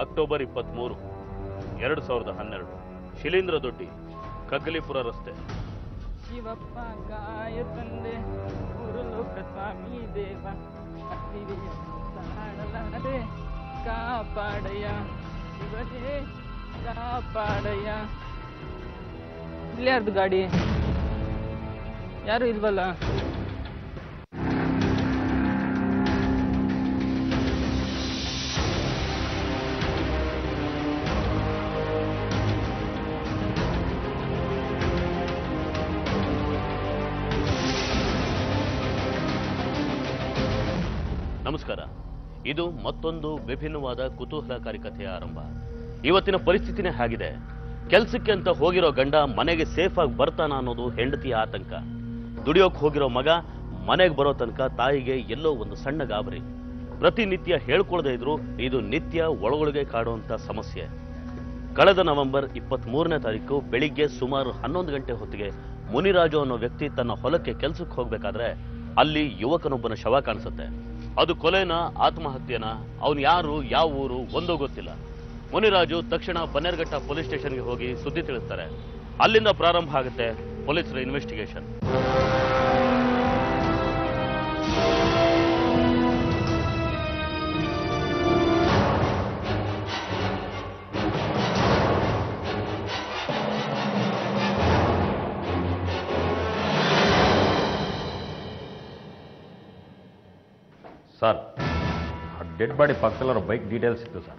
October 23, 2012 ಶಿಲೀಂಧ್ರ ದೊಡ್ಡಿ, ಕಗ್ಗಲಿಪುರ ರಸ್ತೆ. ಶಿವಪ್ಪ ಗಾಯ ತಂದೆ ಗುರುಲೋಕ ಸ್ವಾಮಿ ದೇವ ತಾಳಲಾರೆ ಕಾಪಾಡಯ್ಯ ಶಿವನೇ ಕಾಪಾಡಯ್ಯ. ಇಲ್ಲಿ ಯಾರ್ದು ಗಾಡಿ? ಯಾರು ಇಲ್ವಲ್ಲ? ನಮಸ್ಕಾರ. ಇದು ಮತ್ತೊಂದು ವಿಭಿನ್ನವಾದ ಕುತೂಹಲಕಾರಿ ಕಥೆಯ ಆರಂಭ. ಇವತ್ತಿನ ಪರಿಸ್ಥಿತಿನೇ ಆಗಿದೆ. ಕೆಲ್ಸಕ್ಕೆ ಅಂತ ಹೋಗಿರೋ ಗಂಡ ಮನೆಗೆ ಸೇಫ್ ಆಗಿ ಬರ್ತಾನ ಅನ್ನೋದು ಹೆಂಡತಿಯ ಆತಂಕ. ದುಡಿಯೋಕ್ ಹೋಗಿರೋ ಮಗ ಮನೆಗೆ ಬರೋ ತನಕ ತಾಯಿಗೆ ಎಲ್ಲೋ ಒಂದು ಸಣ್ಣ ಗಾಬರಿ. ಪ್ರತಿನಿತ್ಯ ಹೇಳ್ಕೊಳ್ದೇ ಇದ್ರು ಇದು ನಿತ್ಯ ಒಳಗೊಳಗೆ ಕಾಡುವಂತ ಸಮಸ್ಯೆ. ಕಳೆದ ನವೆಂಬರ್ 23ನೇ ತಾರೀಕು ಬೆಳಿಗ್ಗೆ ಸುಮಾರು 11 ಗಂಟೆ ಹೊತ್ತಿಗೆ ಮುನಿರಾಜು ಅನ್ನೋ ವ್ಯಕ್ತಿ ತನ್ನ ಹೊಲಕ್ಕೆ ಕೆಲ್ಸಕ್ಕೆ ಹೋಗ್ಬೇಕಾದ್ರೆ ಅಲ್ಲಿ ಯುವಕನೊಬ್ಬನ ಶವ ಕಾಣಿಸುತ್ತೆ. ಅದು ಕೊಲೆನ, ಆತ್ಮಹತ್ಯೆನ, ಅವನು ಯಾರು, ಯಾವ ಊರು ಒಂದೂ ಗೊತ್ತಿಲ್ಲ. ಮುನಿರಾಜು ತಕ್ಷಣ ಬನ್ನೇರ್ಘಟ್ಟ ಪೊಲೀಸ್ ಸ್ಟೇಷನ್ಗೆ ಹೋಗಿ ಸುದ್ದಿ ತಿಳಿಸ್ತಾರೆ. ಅಲ್ಲಿಂದ ಪ್ರಾರಂಭ ಆಗುತ್ತೆ ಪೊಲೀಸರ ಇನ್ವೆಸ್ಟಿಗೇಷನ್. ಸರ್, ಡೆಡ್ ಬಾಡಿ ಪಕ್ಕದಲ್ಲರ ಬೈಕ್ ಡೀಟೇಲ್ಸ್ ಇತ್ತು ಸರ್.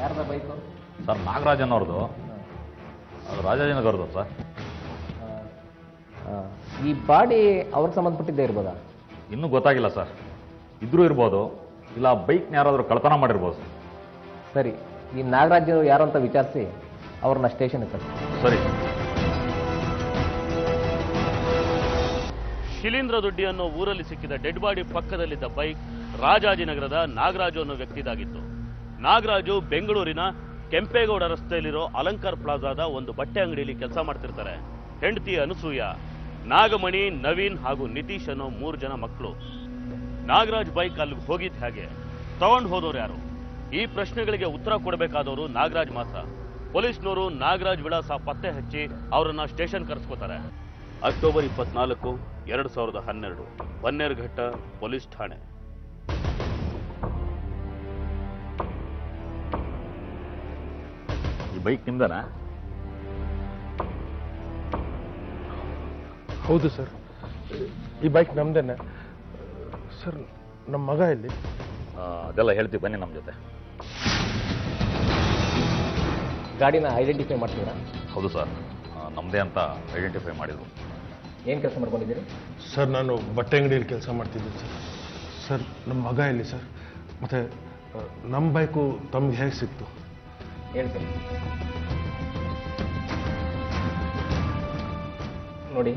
ಯಾರ್ದ ಬೈಕು? ಸರ್, ನಾಗರಾಜನ್ ಅವ್ರದ್ದು. ಅದು ರಾಜಾಜಿನಗರದು ಸರ್. ಈ ಬಾಡಿ ಅವ್ರಿಗೆ ಸಂಬಂಧಪಟ್ಟಿದ್ದೇ ಇರ್ಬೋದಾ? ಇನ್ನೂ ಗೊತ್ತಾಗಿಲ್ಲ ಸರ್. ಇದ್ರೂ ಇರ್ಬೋದು, ಇಲ್ಲ ಬೈಕ್ನ ಯಾರಾದರೂ ಕಳ್ತನ ಮಾಡಿರ್ಬೋದು. ಸರಿ, ಈ ನಾಗರಾಜ್ ಯಾರು ಅಂತ ವಿಚಾರಿಸಿ ಅವ್ರನ್ನ ಸ್ಟೇಷನ್ಗೆ ಕಳಿಸಿ. ಸರಿ. ಶಿಲೀಂಧ್ರ ದೊಡ್ಡಿ ಅನ್ನೋ ಊರಲ್ಲಿ ಸಿಕ್ಕಿದ ಡೆಡ್ ಬಾಡಿ ಪಕ್ಕದಲ್ಲಿದ್ದ ಬೈಕ್ ರಾಜಾಜಿನಗರದ ನಾಗರಾಜು ಅನ್ನೋ ವ್ಯಕ್ತಿದಾಗಿತ್ತು. ನಾಗರಾಜು ಬೆಂಗಳೂರಿನ ಕೆಂಪೇಗೌಡ ರಸ್ತೆಯಲ್ಲಿರೋ ಅಲಂಕಾರ್ ಪ್ಲಾಜಾದ ಒಂದು ಬಟ್ಟೆ ಅಂಗಡಿಯಲ್ಲಿ ಕೆಲಸ ಮಾಡ್ತಿರ್ತಾರೆ. ಹೆಂಡತಿ ಅನಸೂಯ, ನಾಗಮಣಿ, ನವೀನ್ ಹಾಗೂ ನಿತೀಶ್ ಅನ್ನೋ 3 ಜನ ಮಕ್ಕಳು. ನಾಗರಾಜ್ ಬೈಕ್ ಅಲ್ಲಿಗೆ ಹೋಗಿದ್ ಹೇಗೆ? ತಗೊಂಡು ಹೋದವ್ರು ಯಾರು? ಈ ಪ್ರಶ್ನೆಗಳಿಗೆ ಉತ್ತರ ಕೊಡಬೇಕಾದವರು ನಾಗರಾಜ್ ಮಾತ್ರ. ಪೊಲೀಸ್ನವರು ನಾಗರಾಜ್ ವಿಳಾಸ ಪತ್ತೆ ಹಚ್ಚಿ ಅವರನ್ನ ಸ್ಟೇಷನ್ ಕರೆಸ್ಕೋತಾರೆ. ಅಕ್ಟೋಬರ್ 24, 2012 ಬನ್ನೇರ್ಘಟ್ಟ ಪೊಲೀಸ್ ಠಾಣೆ. ಈ ಬೈಕ್ ನಿಮ್ದನಾ? ಹೌದು ಸರ್, ಈ ಬೈಕ್ ನಮ್ದೇನೆ ಸರ್. ನಮ್ಮ ಮಗ ಇಲ್ಲಿ. ಅದೆಲ್ಲ ಹೇಳ್ತೀವಿ, ಬನ್ನಿ ನಮ್ಮ ಜೊತೆ. ಗಾಡಿನ ಐಡೆಂಟಿಫೈ ಮಾಡ್ತೀರಾ? ಹೌದು ಸರ್, ನಮ್ಮದೇ ಅಂತ ಐಡೆಂಟಿಫೈ ಮಾಡಿದ್ರು. ಏನು ಕೆಲಸ ಮಾಡ್ಕೊಂಡಿದ್ದೀರಿ? ಸರ್, ನಾನು ಬಟ್ಟೆ ಅಂಗಡಿಯಲ್ಲಿ ಕೆಲಸ ಮಾಡ್ತಿದ್ದೀನಿ ಸರ್. ಸರ್, ನಮ್ಮ ಮಗ ಇಲ್ಲಿ ಸರ್. ಮತ್ತೆ ನಮ್ಮ ಬೈಕು ತಮ್ಗೆ ಹೇಗೆ ಸಿಕ್ತು? ಹೇಳ್ತೀನಿ ನೋಡಿ.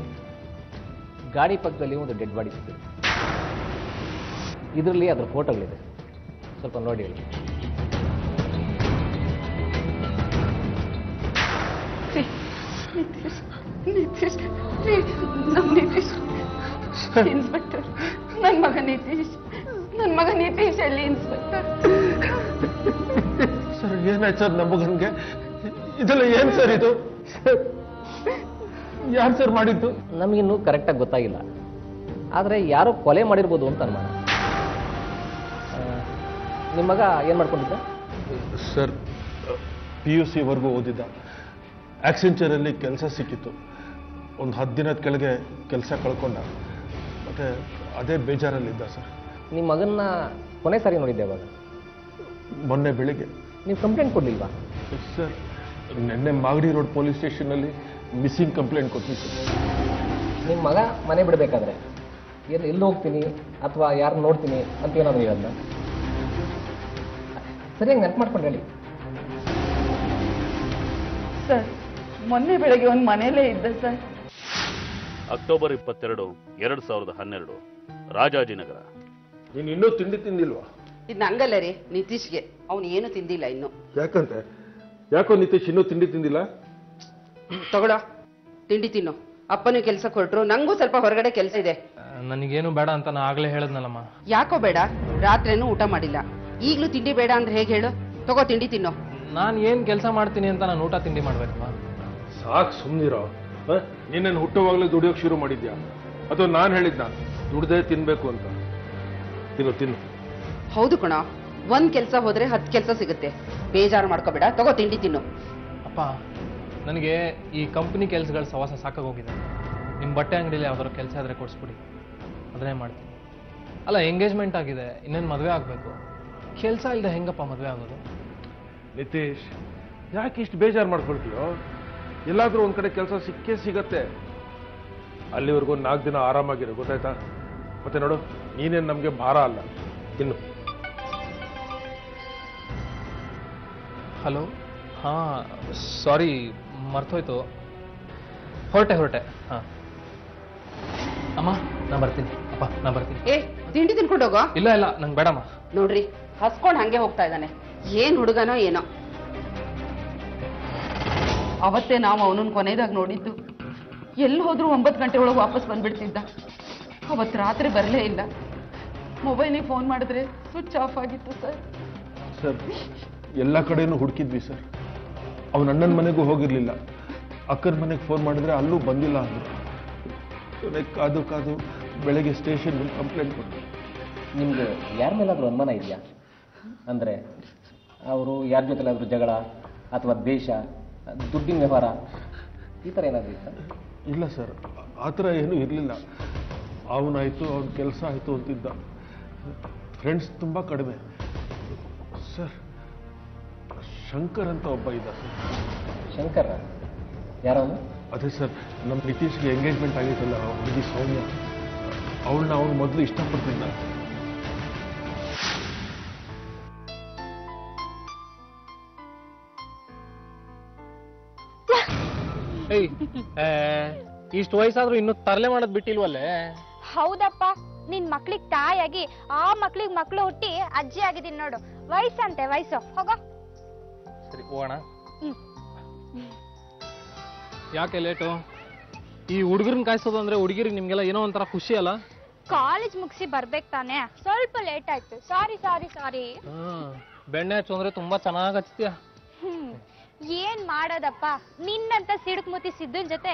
ಗಾಡಿ ಪಕ್ಕದಲ್ಲಿ ಒಂದು ಡೆಡ್ ಬಾಡಿ ಸಿಕ್ಕಿದೆ. ಇದರಲ್ಲಿ ಅದರ ಫೋಟೋಗಳಿದೆ, ಸ್ವಲ್ಪ ನೋಡಿ ಹೇಳಿ. ನಿತೀಶ್, ನಮ್ಮ ನಿತೀಶ್ ಇನ್ಸ್ಪೆಕ್ಟರ್. ನನ್ನ ಮಗ ನಿತೀಶ್ ಅಲ್ಲಿ ಇನ್ಸ್ಪೆಕ್ಟರ್. ಸರ್, ಏನಾಯ್ತು ಸರ್ ನಮ್ಮ ಮಗನಿಗೆ? ಇದೆಲ್ಲ ಏನು ಸರ್ ಇದು? ಯಾರು ಸರ್ ಮಾಡಿದ್ದು? ನಮಗಿನ್ನೂ ಕರೆಕ್ಟಾಗಿ ಗೊತ್ತಾಗಿಲ್ಲ, ಆದರೆ ಯಾರೋ ಕೊಲೆ ಮಾಡಿರ್ಬೋದು ಅಂತ ಅನುಮಾನ. ನಿಮ್ಮ ಮಗ ಏನು ಮಾಡ್ಕೊಂಡಿದ್ದ? ಸರ್, PUC ವರೆಗೂ ಓದಿದ್ದ. ಆಕ್ಸೆಂಚರಲ್ಲಿ ಕೆಲಸ ಸಿಕ್ಕಿತ್ತು. ಒಂದು 10 ದಿನದ ಕೆಳಗೆ ಕೆಲಸ ಕಳ್ಕೊಂಡ. ಮತ್ತೆ ಅದೇ ಬೇಜಾರಲ್ಲಿದ್ದ ಸರ್. ನಿಮ್ಮ ಮಗನ್ನ ಕೊನೆ ಸಾರಿ ನೋಡಿದ್ದೆ ಅವಾಗ? ಮೊನ್ನೆ ಬೆಳಿಗ್ಗೆ. ನೀವು ಕಂಪ್ಲೇಂಟ್ ಕೊಡಲಿಲ್ವಾ? ಸರ್, ನಿನ್ನೆ ಮಾಗಡಿ ರೋಡ್ ಪೊಲೀಸ್ ಸ್ಟೇಷನಲ್ಲಿ ಮಿಸ್ಸಿಂಗ್ ಕಂಪ್ಲೇಂಟ್ ಕೊಟ್ಟಿತ್ತು. ನಿಮ್ಮ ಮಗ ಮನೆ ಬಿಡಬೇಕಾದ್ರೆ ಎಲ್ಲಿ ಹೋಗ್ತೀನಿ ಅಥವಾ ಯಾರು ನೋಡ್ತೀನಿ ಅಂತ ಏನಾದರೂ ಹೇಳೋದನ್ನ ಸರಿಯಾಗಿ ನೆನಪು ಮಾಡ್ಕೊಂಡು ಹೇಳಿ. ಸರ್, ಮೊನ್ನೆ ಬೆಳಗ್ಗೆ ಒಂದು ಮನೆಯಲ್ಲೇ ಇದ್ದ ಸರ್. ಅಕ್ಟೋಬರ್ 22, 2012 ರಾಜಾಜಿನಗರ. ನೀನು ಇನ್ನೂ ತಿಂಡಿ ತಿಂದಿಲ್ವಾ? ಇದು ನಂಗಲ್ಲ ರೀ, ನಿತೀಶ್ಗೆ. ಅವನು ಏನು ತಿಂದಿಲ್ಲ ಇನ್ನು. ಯಾಕಂತೆ? ಯಾಕೋ ನಿತೀಶ್ ಇನ್ನೂ ತಿಂಡಿ ತಿಂದಿಲ್ಲ? ತಗೊಳ, ತಿಂಡಿ ತಿನ್ನು. ಅಪ್ಪನೂ ಕೆಲಸ ಕೊಟ್ರು, ನಂಗೂ ಸ್ವಲ್ಪ ಹೊರಗಡೆ ಕೆಲಸ ಇದೆ. ನನಗೇನು ಬೇಡ ಅಂತ ನಾ ಆಗ್ಲೇ ಹೇಳದ್ನಲ್ಲಮ್ಮ. ಯಾಕೋ ಬೇಡ? ರಾತ್ರಿನೂ ಊಟ ಮಾಡಿಲ್ಲ, ಈಗಲೂ ತಿಂಡಿ ಬೇಡ ಅಂದ್ರೆ ಹೇಗೆ ಹೇಳು? ತಗೋ ತಿಂಡಿ ತಿನ್ನೋ. ನಾನು ಏನು ಕೆಲಸ ಮಾಡ್ತೀನಿ ಅಂತ ನಾನು ಊಟ ತಿಂಡಿ ಮಾಡ್ಬೇಕಮ್ಮ. ಸಾಕು ಸುಮ್ಮನಿರೋ. ನೀನೇನು ಹುಟ್ಟುವಾಗಲೇ ದುಡಿಯೋಕೆ ಶುರು ಮಾಡಿದ್ಯಾ ಅಥವಾ ನಾನು ಹೇಳಿದ್ನ ದುಡ್ದೇ ತಿನ್ಬೇಕು ಅಂತ? ತಿನ್ನು. ಹೌದು ಕಣ, ಒಂದ್ ಕೆಲಸ ಹೋದ್ರೆ 10 ಕೆಲಸ ಸಿಗುತ್ತೆ. ಬೇಜಾರು ಮಾಡ್ಕೋಬೇಡ, ತಗೋ ತಿಂಡಿ ತಿನ್ನು. ಅಪ್ಪ, ನನಗೆ ಈ ಕಂಪ್ನಿ ಕೆಲಸಗಳ ಸವಾಸ ಸಾಕಾಗೋಗಿದೆ. ನಿಮ್ಮ ಬಟ್ಟೆ ಅಂಗಡಿಯಲ್ಲಿ ಯಾವ್ದಾದ್ರು ಕೆಲಸ ಇದ್ರೆ ಕೊಡಿಸ್ಬಿಡಿ, ಅದನ್ನೇ ಮಾಡ್ತೀನಿ. ಅಲ್ಲ, ಎಂಗೇಜ್ಮೆಂಟ್ ಆಗಿದೆ, ಇನ್ನೇನು ಮದುವೆ ಆಗಬೇಕು. ಕೆಲಸ ಇಲ್ಲದೆ ಹೆಂಗಪ್ಪ ಮದುವೆ ಆಗೋದು? ನಿತೀಶ್, ಯಾಕೆ ಇಷ್ಟು ಬೇಜಾರು ಮಾಡ್ಕೊಳ್ತೀಯೋ? ಎಲ್ಲಾದ್ರೂ ಒಂದ್ ಕಡೆ ಕೆಲಸ ಸಿಕ್ಕೇ ಸಿಗತ್ತೆ. ಅಲ್ಲಿವರೆಗೂ 4 ದಿನ ಆರಾಮಾಗಿರೋ, ಗೊತ್ತಾಯ್ತಾ? ಮತ್ತೆ ನೋಡು, ನೀನೇನು ನಮಗೆ ಭಾರ ಅಲ್ಲ. ತಿನ್ನು. ಹಲೋ, ಹಾಂ, ಸಾರಿ, ಮರ್ತೋಯ್ತು. ಹೊರಟೆ. ಹಾಂ ಅಮ್ಮ, ನಾ ಬರ್ತೀನಿ. ಅಪ್ಪ, ನಾ ಬರ್ತೀನಿ. ಏ, ತಿಂಡಿ ತಿನ್ಕೊಂಡು ಹೋಗೋ. ಇಲ್ಲ ನಂಗೆ ಬೇಡಮ್ಮ. ನೋಡ್ರಿ, ಹಸ್ಕೊಂಡ್ ಹಂಗೆ ಹೋಗ್ತಾ ಇದ್ದಾನೆ. ಏನ್ ಹುಡುಗನೋ ಏನೋ. ಅವತ್ತೇ ನಾವು ಅವನನ್ನ ಕೊನೆಯದಾಗ ನೋಡಿದ್ದು. ಎಲ್ಲಿ ಹೋದ್ರೂ 9 ಗಂಟೆ ಒಳಗೆ ವಾಪಸ್ ಬಂದ್ಬಿಡ್ತಿದ್ದ. ಅವತ್ತು ರಾತ್ರಿ ಬರಲೇ ಇಲ್ಲ. ಮೊಬೈಲಿಗೆ ಫೋನ್ ಮಾಡಿದ್ರೆ ಸ್ವಿಚ್ ಆಫ್ ಆಗಿತ್ತು ಸರ್. ಎಲ್ಲ ಕಡೆನೂ ಹುಡುಕಿದ್ವಿ ಸರ್. ಅವನ ಅಣ್ಣನ ಮನೆಗೂ ಹೋಗಿರ್ಲಿಲ್ಲ. ಅಕ್ಕನ ಮನೆಗೆ ಫೋನ್ ಮಾಡಿದ್ರೆ ಅಲ್ಲೂ ಬಂದಿಲ್ಲ ಅಂದ್ರು. ಕಾದು ಬೆಳಗ್ಗೆ ಸ್ಟೇಷನ್ ಕಂಪ್ಲೇಂಟ್ ಕೊಟ್ಟರು. ನಿಮ್ಗೆ ಯಾರ ಮೇಲಾದ್ರೂ ಅನುಮಾನ ಇದೆಯಾ? ಅಂದರೆ ಅವರು ಯಾರ ಜೊತೆಲಾದ್ರೂ ಜಗಳ ಅಥವಾ ದ್ವೇಷ, ದುಡ್ಡಿನ ವ್ಯವಹಾರ, ಈ ಥರ ಏನಾದರೂ ಇತ್ತ? ಇಲ್ಲ ಸರ್, ಆ ಥರ ಏನೂ ಇರಲಿಲ್ಲ. ಅವನಾಯಿತು, ಅವನ ಕೆಲಸ ಆಯಿತು ಅಂತಿದ್ದ. ಫ್ರೆಂಡ್ಸ್ ತುಂಬ ಕಡಿಮೆ ಸರ್. ಶಂಕರ್ ಅಂತ ಒಬ್ಬ ಇದ್ದ ಸರ್. ಶಂಕರ ಯಾರವನು? ಅದೇ ಸರ್, ನಮ್ಮ ನಿತೀಶ್ಗೆ ಎಂಗೇಜ್ಮೆಂಟ್ ಆಗಿತ್ತಲ್ಲ, ಹುಡುಗಿ ಸೌಮ್ಯ, ಅವಳನ್ನ ಅವನು ಮೊದಲು ಇಷ್ಟಪಡ್ತಿದ್ದ. ಇಷ್ಟು ವಯಸ್ಸಾದ್ರೂ ಇನ್ನೂ ತರಲೆ ಮಾಡೋದ್ ಬಿಟ್ಟಿಲ್ವಲ್ಲೇ? ಹೌದಪ್ಪ, ನಿನ್ ಮಕ್ಳಿಗೆ ತಾಯಾಗಿ ಆ ಮಕ್ಳಿಗೆ ಮಕ್ಳು ಹುಟ್ಟಿ ಅಜ್ಜಿ ಆಗಿದ್ದೀನಿ ನೋಡು. ವಯಸ್ಸಂತೆ ವಯಸ್ಸು. ಹೋಗೋ. ಸರಿ, ಹೋಗೋಣ. ಯಾಕೆ ಲೇಟು? ಈ ಹುಡುಗರನ್ನ ಕಾಯಿಸೋದು ಅಂದ್ರೆ ಹುಡುಗಿರಿಗೆ ನಿಮ್ಗೆಲ್ಲ ಏನೋ ಒಂಥರ ಖುಷಿ ಅಲ್ಲ? ಕಾಲೇಜ್ ಮುಗಿಸಿ ಬರ್ಬೇಕು ತಾನೆ, ಸ್ವಲ್ಪ ಲೇಟ್ ಆಯ್ತು. ಸಾರಿ. ಬೆಣ್ಣೆ ಹಚ್ಚು ಅಂದ್ರೆ ತುಂಬಾ ಚೆನ್ನಾಗ್ ಹಚ್ತೀಯ. ಏನ್ ಮಾಡೋದಪ್ಪ, ನಿನ್ನಂತ ಸಿಡುಕ್ ಮೂತಿ ಸಿದ್ದನ್ ಜೊತೆ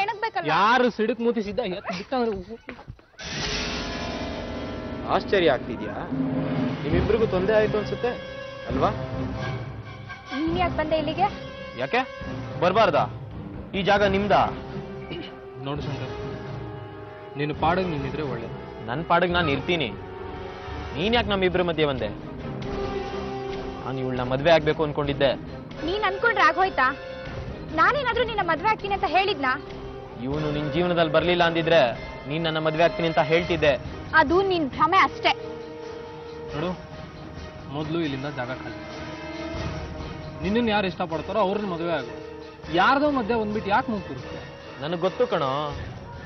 ಎಣಗ್ಬೇಕಲ್ಲ. ಯಾರು ಸಿಡುಕ್ ಮೂತಿ ಸಿದ್ದ? ಆಶ್ಚರ್ಯ ಆಗ್ತಿದ್ಯಾ? ನಿಮ್ಮಿಬ್ರಿಗೂ ತೊಂದರೆ ಆಯ್ತು ಅನ್ಸುತ್ತೆ ಅಲ್ವಾ? ನೀನ್ ಯಾಕೆ ಬಂದೆ ಇಲ್ಲಿಗೆ? ಯಾಕೆ ಬರ್ಬಾರ್ದಾ? ಈ ಜಾಗ ನಿಮ್ದಾ? ನೋಡು ಶಂಕರ್, ನೀನು ಪಾಡಿಗೆ ನೀನಿದ್ರೆ ಒಳ್ಳೆ. ನನ್ನ ಪಾಡಿಗೆ ನಾನು ಇರ್ತೀನಿ. ನೀನ್ ಯಾಕೆ ನಮ್ಮಿಬ್ರ ಮಧ್ಯೆ ಬಂದೆ? ನಾನು ಇವಳನ್ನ ಮದ್ವೆ ಆಗ್ಬೇಕು ಅನ್ಕೊಂಡಿದ್ದೆ. ನೀನ್ ಅನ್ಕೊಂಡ್ರೆ ಆಗೋಯ್ತಾ? ನಾನೇನಾದ್ರೂ ನಿನ್ನ ಮದ್ವೆ ಆಗ್ತೀನಿ ಅಂತ ಹೇಳಿದ್ನಾ? ಇವನು ನಿನ್ ಜೀವನದಲ್ಲಿ ಬರ್ಲಿಲ್ಲ ಅಂದಿದ್ರೆ ನೀನ್ ನನ್ನ ಮದ್ವೆ ಆಗ್ತೀನಿ ಅಂತ ಹೇಳ್ತಿದ್ದೆ. ಅದು ನಿನ್ ಭ್ರಮೆ ಅಷ್ಟೇ. ನೋಡು, ಮೊದಲು ಇಲ್ಲಿಂದ ಜಾಗ ಖಾಲಿ. ನಿನ್ನನ್ನು ಯಾರು ಇಷ್ಟಪಡ್ತಾರೋ ಅವ್ರನ್ನ ಮದುವೆ ಆಗು. ಯಾರ್ದೋ ಮಧ್ಯೆ ಬಂದ್ಬಿಟ್ಟು ಯಾಕೆ ಮುಗ್ತಿರ್ತೀಯ? ನನಗೆ ಗೊತ್ತು ಕಣೋ,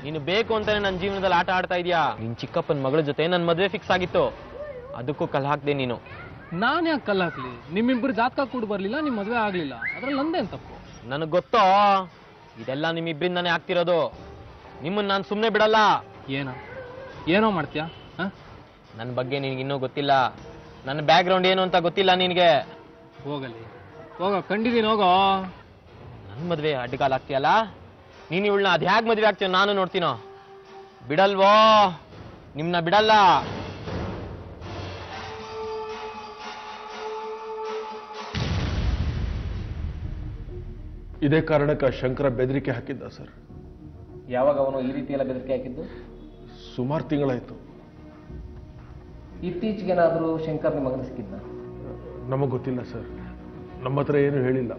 ನೀನು ಬೇಕು ಅಂತಾನೆ ನನ್ನ ಜೀವನದಲ್ಲಿ ಆಟ ಆಡ್ತಾ ಇದೀಯಾ. ನಿನ್ ಚಿಕ್ಕಪ್ಪನ ಮಗಳ ಜೊತೆ ನನ್ನ ಮದುವೆ ಫಿಕ್ಸ್ ಆಗಿತ್ತು, ಅದಕ್ಕೂ ಕಲ್ ಹಾಕ್ದೆ ನೀನು. ನಾನು ಯಾಕೆ ಕಲ್ ಹಾಕ್ಲಿ? ನಿಮ್ಮಿಬ್ರು ಜಾತಕ ಕೂಡ ಬರ್ಲಿಲ್ಲ, ನಿಮ್ ಮದುವೆ ಆಗ್ಲಿಲ್ಲ, ಅದ್ರಲ್ಲಿ ನಂದೇನ್ ತಪ್ಪು? ನನಗೆ ಗೊತ್ತೋ, ಇದೆಲ್ಲ ನಿಮ್ಮಿಬ್ರಿಂದಾನೇ ಆಗ್ತಿರೋದು. ನಿಮ್ಮನ್ನ ನಾನು ಸುಮ್ಮನೆ ಬಿಡಲ್ಲ. ಏನೋ ಮಾಡ್ತೀಯಾ? ನನ್ನ ಬಗ್ಗೆ ನಿನಗೆ ಇನ್ನೂ ಗೊತ್ತಿಲ್ಲ. ನನ್ನ ಬ್ಯಾಕ್ ಗ್ರೌಂಡ್ ಏನು ಅಂತ ಗೊತ್ತಿಲ್ಲ ನಿನಗೆ. ಹೋಗೋ, ಕಂಡಿದ್ದೀನಿ, ಹೋಗೋ. ನನ್ನ ಮದುವೆ ಅಡ್ಡಗಾಲ ಆಗ್ತೀಯಲ್ಲ, ನೀನು ಇವಳನ್ನ ಅದು ಹೇಗೆ ಮದುವೆ ಆಗ್ತೀಯ ನಾನು ನೋಡ್ತೀನೋ. ಬಿಡಲ್ವೋ, ನಿಮ್ಮನ್ನ ಬಿಡಲ್ಲ. ಇದೇ ಕಾರಣಕ್ಕೆ ಶಂಕರ ಬೆದರಿಕೆ ಹಾಕಿದ್ದ ಸರ್. ಯಾವಾಗ ಅವನು ಈ ರೀತಿ ಎಲ್ಲ ಬೆದರಿಕೆ ಹಾಕಿದ್ದು? ಸುಮಾರು ತಿಂಗಳಾಯ್ತು. ಇತ್ತೀಚೆಗೇನಾದರೂ ಶಂಕರ್ ನಿಮ್ಮ ಮಗನ ಸಿಕ್ಕಿದ್ದ? ನಮಗೆ ಗೊತ್ತಿಲ್ಲ ಸರ್, ನಮ್ಮ ಹತ್ರ ಏನು ಹೇಳಿಲ್ಲ.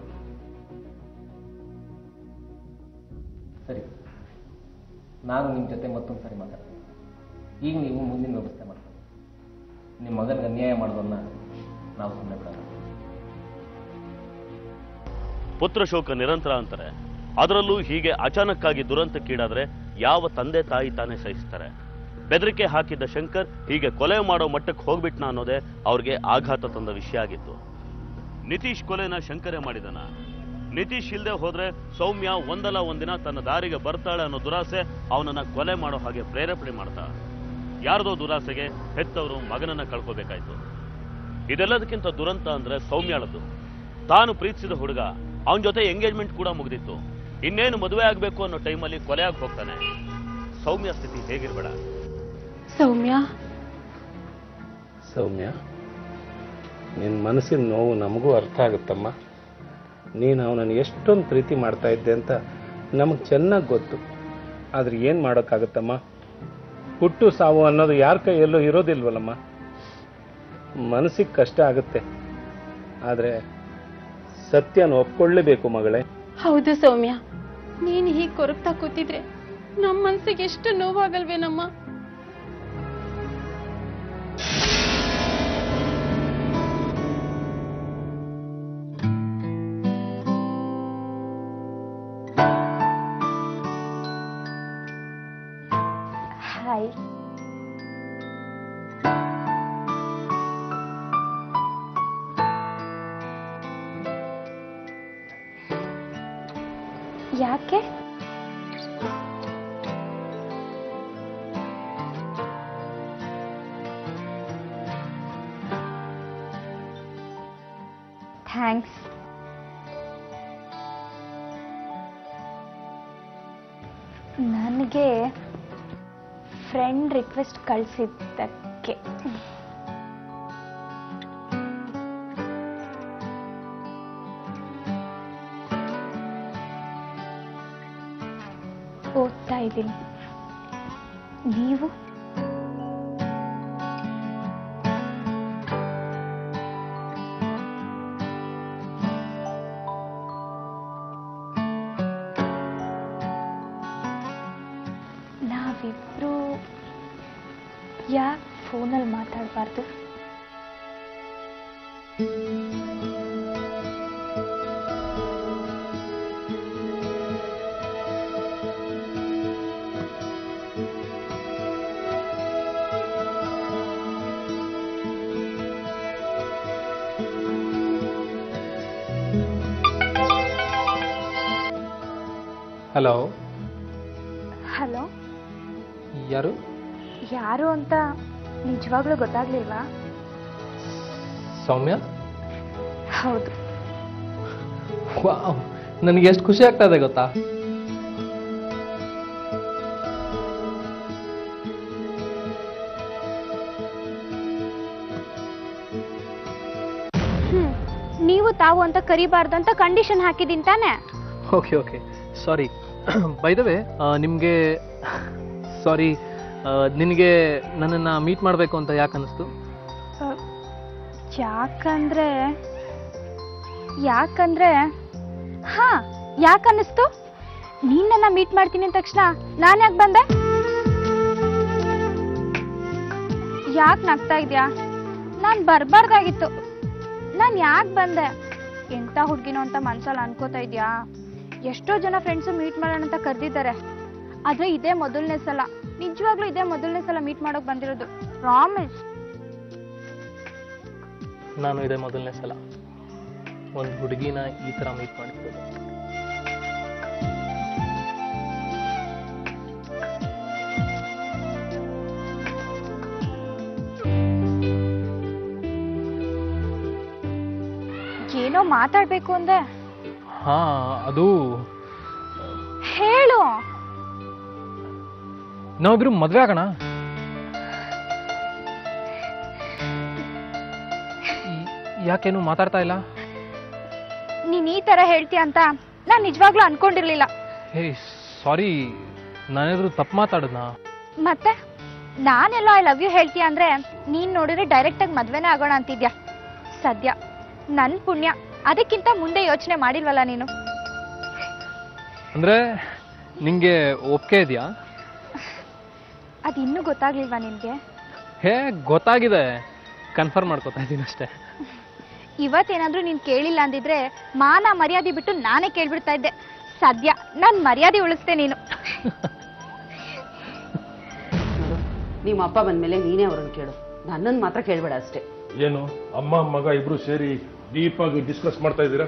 ಸರಿ, ನಾನು ನಿಮ್ಮ ಜೊತೆ ಮತ್ತೊಂದು ಸಾರಿ ಮಾತಾಡ್ತೀನಿ. ಈಗ ನೀವು ಮುಂದಿನ ವ್ಯವಸ್ಥೆ ಮಾಡ್ತೀನಿ. ನಿಮ್ಮ ಮಗನಿಗೆ ಅನ್ಯಾಯ ಮಾಡೋದನ್ನ ನಾವು ಸುಮ್ಮನೆ ಬಿಡೋಣ. ಪುತ್ರ ಶೋಕ ನಿರಂತರ ಅಂತಾರೆ. ಅದರಲ್ಲೂ ಹೀಗೆ ಅಚಾನಕ್ಕಾಗಿ ದುರಂತಕ್ಕೀಡಾದ್ರೆ ಯಾವ ತಂದೆ ತಾಯಿ ತಾನೇ ಸಹಿಸ್ತಾರೆ? ಬೆದರಿಕೆ ಹಾಕಿದ್ದ ಶಂಕರ್ ಹೀಗೆ ಕೊಲೆ ಮಾಡೋ ಮಟ್ಟಕ್ಕೆ ಹೋಗ್ಬಿಟ್ನ ಅನ್ನೋದೇ ಅವ್ರಿಗೆ ಆಘಾತ ತಂದ ವಿಷಯ ಆಗಿತ್ತು. ನಿತೀಶ್ ಕೊಲೆನ ಶಂಕರೇ ಮಾಡಿದನ? ನಿತೀಶ್ ಇಲ್ದೆ ಹೋದ್ರೆ ಸೌಮ್ಯ ಒಂದಲ್ಲ ಒಂದಿನ ತನ್ನ ದಾರಿಗೆ ಬರ್ತಾಳೆ ಅನ್ನೋ ದುರಾಸೆ ಅವನನ್ನ ಕೊಲೆ ಮಾಡೋ ಹಾಗೆ ಪ್ರೇರೇಪಣೆ ಮಾಡ್ತಾ. ಯಾರದೋ ದುರಾಸೆಗೆ ಹೆತ್ತವರು ಮಗನನ್ನ ಕಳ್ಕೋಬೇಕಾಯ್ತು. ಇದೆಲ್ಲದಕ್ಕಿಂತ ದುರಂತ ಅಂದ್ರೆ ಸೌಮ್ಯಾಳದ್ದು. ತಾನು ಪ್ರೀತಿಸಿದ ಹುಡುಗ ಅವನ ಜೊತೆ ಎಂಗೇಜ್ಮೆಂಟ್ ಕೂಡ ಮುಗಿದಿತ್ತು. ಇನ್ನೇನು ಮದುವೆ ಆಗ್ಬೇಕು ಅನ್ನೋ ಟೈಮಲ್ಲಿ ಕೊಲೆ ಆಗಿ ಹೋಗ್ತಾನೆ. ಸೌಮ್ಯ ಸ್ಥಿತಿ ಹೇಗಿರ್ಬೇಡ. ಸೌಮ್ಯ ಸೌಮ್ಯ, ನಿನ್ನ ಮನಸ್ಸಿನ ನೋವು ನಮಗೂ ಅರ್ಥ ಆಗುತ್ತಮ್ಮ. ನೀನು ಅವನನ್ನು ಎಷ್ಟೊಂದು ಪ್ರೀತಿ ಮಾಡ್ತಾ ಇದ್ದೆ ಅಂತ ನಮಗೆ ಚೆನ್ನಾಗಿ ಗೊತ್ತು. ಆದ್ರೆ ಏನು ಮಾಡೋಕ್ಕಾಗುತ್ತಮ್ಮ? ಹುಟ್ಟು ಸಾವು ಅನ್ನೋದು ಯಾರ ಕೈಯಲ್ಲೂ ಇರೋದಿಲ್ವಲ್ಲಮ್ಮ. ಮನಸ್ಸಿಗೆ ಕಷ್ಟ ಆಗುತ್ತೆ, ಆದರೆ ಸತ್ಯನ ಒಪ್ಕೊಳ್ಳೇಬೇಕು ಮಗಳೇ. ಹೌದು ಸೌಮ್ಯ, ನೀನು ಹೀಗೆ ಕೊರಗ್ತಾ ಕೂತಿದ್ರೆ ನಮ್ಮ ಮನಸ್ಸಿಗೆ ಎಷ್ಟು ನೋವಾಗಲ್ವೇನಮ್ಮ? ಹಾಯ್. ಯಾಕೆ? ಥ್ಯಾಂಕ್ಸ್. ನನಗೆ ಫ್ರೆಂಡ್ ರಿಕ್ವೆಸ್ಟ್ ಕಳಿಸಿದ್ದಕ್ಕೆ. ಓದ್ತಾ ಇದ್ದೀನಿ. ನೀವು? ನಾವಿಬ್ರು ಯಾಕೆ ಫೋನಲ್ಲಿ ಮಾತಾಡಬಾರ್ದು? ಹಲೋ. ಹಲೋ. ಯಾರು? ಯಾರು ಅಂತ ನಿಜವಾಗ್ಲೂ ಗೊತ್ತಾಗ್ಲಿಲ್ವಾ? ಸೌಮ್ಯ? ಹೌದು. ವಾವ್, ನನಗೆ ಎಷ್ಟು ಖುಷಿ ಆಗ್ತಾ ಇದೆ ಗೊತ್ತಾ? ನೀವು ತಾವು ಅಂತ ಕರಿಬಾರ್ದು ಅಂತ ಕಂಡೀಷನ್ ಹಾಕಿದ್ದೀನಿ ತಾನೆ? Okay okay, sorry. By the way, ನಿಮಗೆ ಸಾರಿ, ನಿನಗೆ ನನ್ನನ್ನು ಮೀಟ್ ಮಾಡಬೇಕು ಅಂತ ಯಾಕೆ ಅನ್ನಿಸ್ತು? ಯಾಕಂದ್ರೆ ಹಾ, ಯಾಕನ್ನಿಸ್ತು? ನೀನ್ ನನ್ನ ಮೀಟ್ ಮಾಡ್ತೀನಿ ಅಂದ ತಕ್ಷಣ ನಾನು ಯಾಕೆ ಬಂದೆ? ಯಾಕೆ ನಗ್ತಾ ಇದ್ಯಾ? ನಾನು ಬರಬಾರ್ದಾಗಿತ್ತು. ನಾನು ಯಾಕೆ ಬಂದೆ? ಎಂತ ಹುಡುಗಿನೋ ಅಂತ ಮನ್ಸಲ್ಲಿ ಅನ್ಕೋತಾ ಇದ್ಯಾ? ಎಷ್ಟೋ ಜನ ಫ್ರೆಂಡ್ಸು ಮೀಟ್ ಮಾಡೋಣ ಅಂತ ಕರೆದಿದ್ದಾರೆ, ಆದ್ರೆ ಇದೇ ಮೊದಲನೇ ಸಲ. ನಿಜವಾಗ್ಲೂ ಇದೇ ಮೊದಲನೇ ಸಲ ಮೀಟ್ ಮಾಡೋಕ್ ಬಂದಿರೋದು. ಪ್ರಾಮಿಸ್. ನಾನು ಇದೇ ಮೊದಲನೇ ಸಲ ಒಂದು ಹುಡುಗಿನ ಈ ಥರ ಮೀಟ್ ಮಾಡಿರೋದು. ಏನೋ ಮಾತಾಡ್ಬೇಕು ಅಂದೆ. ಹಾ, ಅದು ಹೇಳು. ನಾವಿಬ್ರು ಮದ್ವೆ ಆಗೋಣ. ಯಾಕೇನು ಮಾತಾಡ್ತಾ ಇಲ್ಲ? ನೀನ್ ಈ ತರ ಹೇಳ್ತೀಯ ಅಂತ ನಾನ್ ನಿಜವಾಗ್ಲೂ ಅನ್ಕೊಂಡಿರ್ಲಿಲ್ಲ. ಹೇ ಸಾರಿ, ನಾನೇನಾದ್ರೂ ತಪ್ಪು ಮಾತಾಡದ್ನಾ? ಮತ್ತೆ ನಾನೆಲ್ಲ ಐ ಲವ್ ಯು ಹೇಳ್ತೀಯ ಅಂದ್ರೆ ನೀನ್ ನೋಡಿದ್ರೆ ಡೈರೆಕ್ಟ್ ಆಗಿ ಮದ್ವೆನೇ ಆಗೋಣ ಅಂತಿದ್ಯಾ. ಸದ್ಯ ನನ್ ಪುಣ್ಯ, ಅದಕ್ಕಿಂತ ಮುಂದೆ ಯೋಚನೆ ಮಾಡಿಲ್ವಲ್ಲ ನೀನು. ಅಂದ್ರೆ ನಿಂಗೆ ಒಪ್ಪಿಗೆ ಇದೆಯಾ? ಅದಿನ್ನೂ ಗೊತ್ತಾಗ್ಲಿಲ್ವಾ ನಿನ್ಗೆ? ಹೇ ಗೊತ್ತಾಗಿದೆ, ಕನ್ಫರ್ಮ್ ಮಾಡ್ಕೋತಾ ಇದ್ದೀನಿ ಅಷ್ಟೇ. ಇವತ್ತೇನಾದ್ರೂ ನೀನ್ ಕೇಳಿಲ್ಲ ಅಂದಿದ್ರೆ ಮಾನ ಮರ್ಯಾದೆ ಬಿಟ್ಟು ನಾನೇ ಕೇಳ್ಬಿಡ್ತಾ ಇದ್ದೆ. ಸದ್ಯ ನನ್ ಮರ್ಯಾದೆ ಉಳಿಸ್ತೆ ನೀನು. ನಿಮ್ಮ ಅಪ್ಪ ಬಂದ್ಮೇಲೆ ನೀನೇ ಅವ್ರನ್ನ ಕೇಳು, ನನ್ನನ್ನು ಮಾತ್ರ ಕೇಳ್ಬೇಡ ಅಷ್ಟೇ. ಏನು ಅಮ್ಮ ಮಗ ಇಬ್ರು ಸೇರಿ ಡೀಪ್ ಆಗಿ ಡಿಸ್ಕಸ್ ಮಾಡ್ತಾ ಇದ್ದೀರಾ?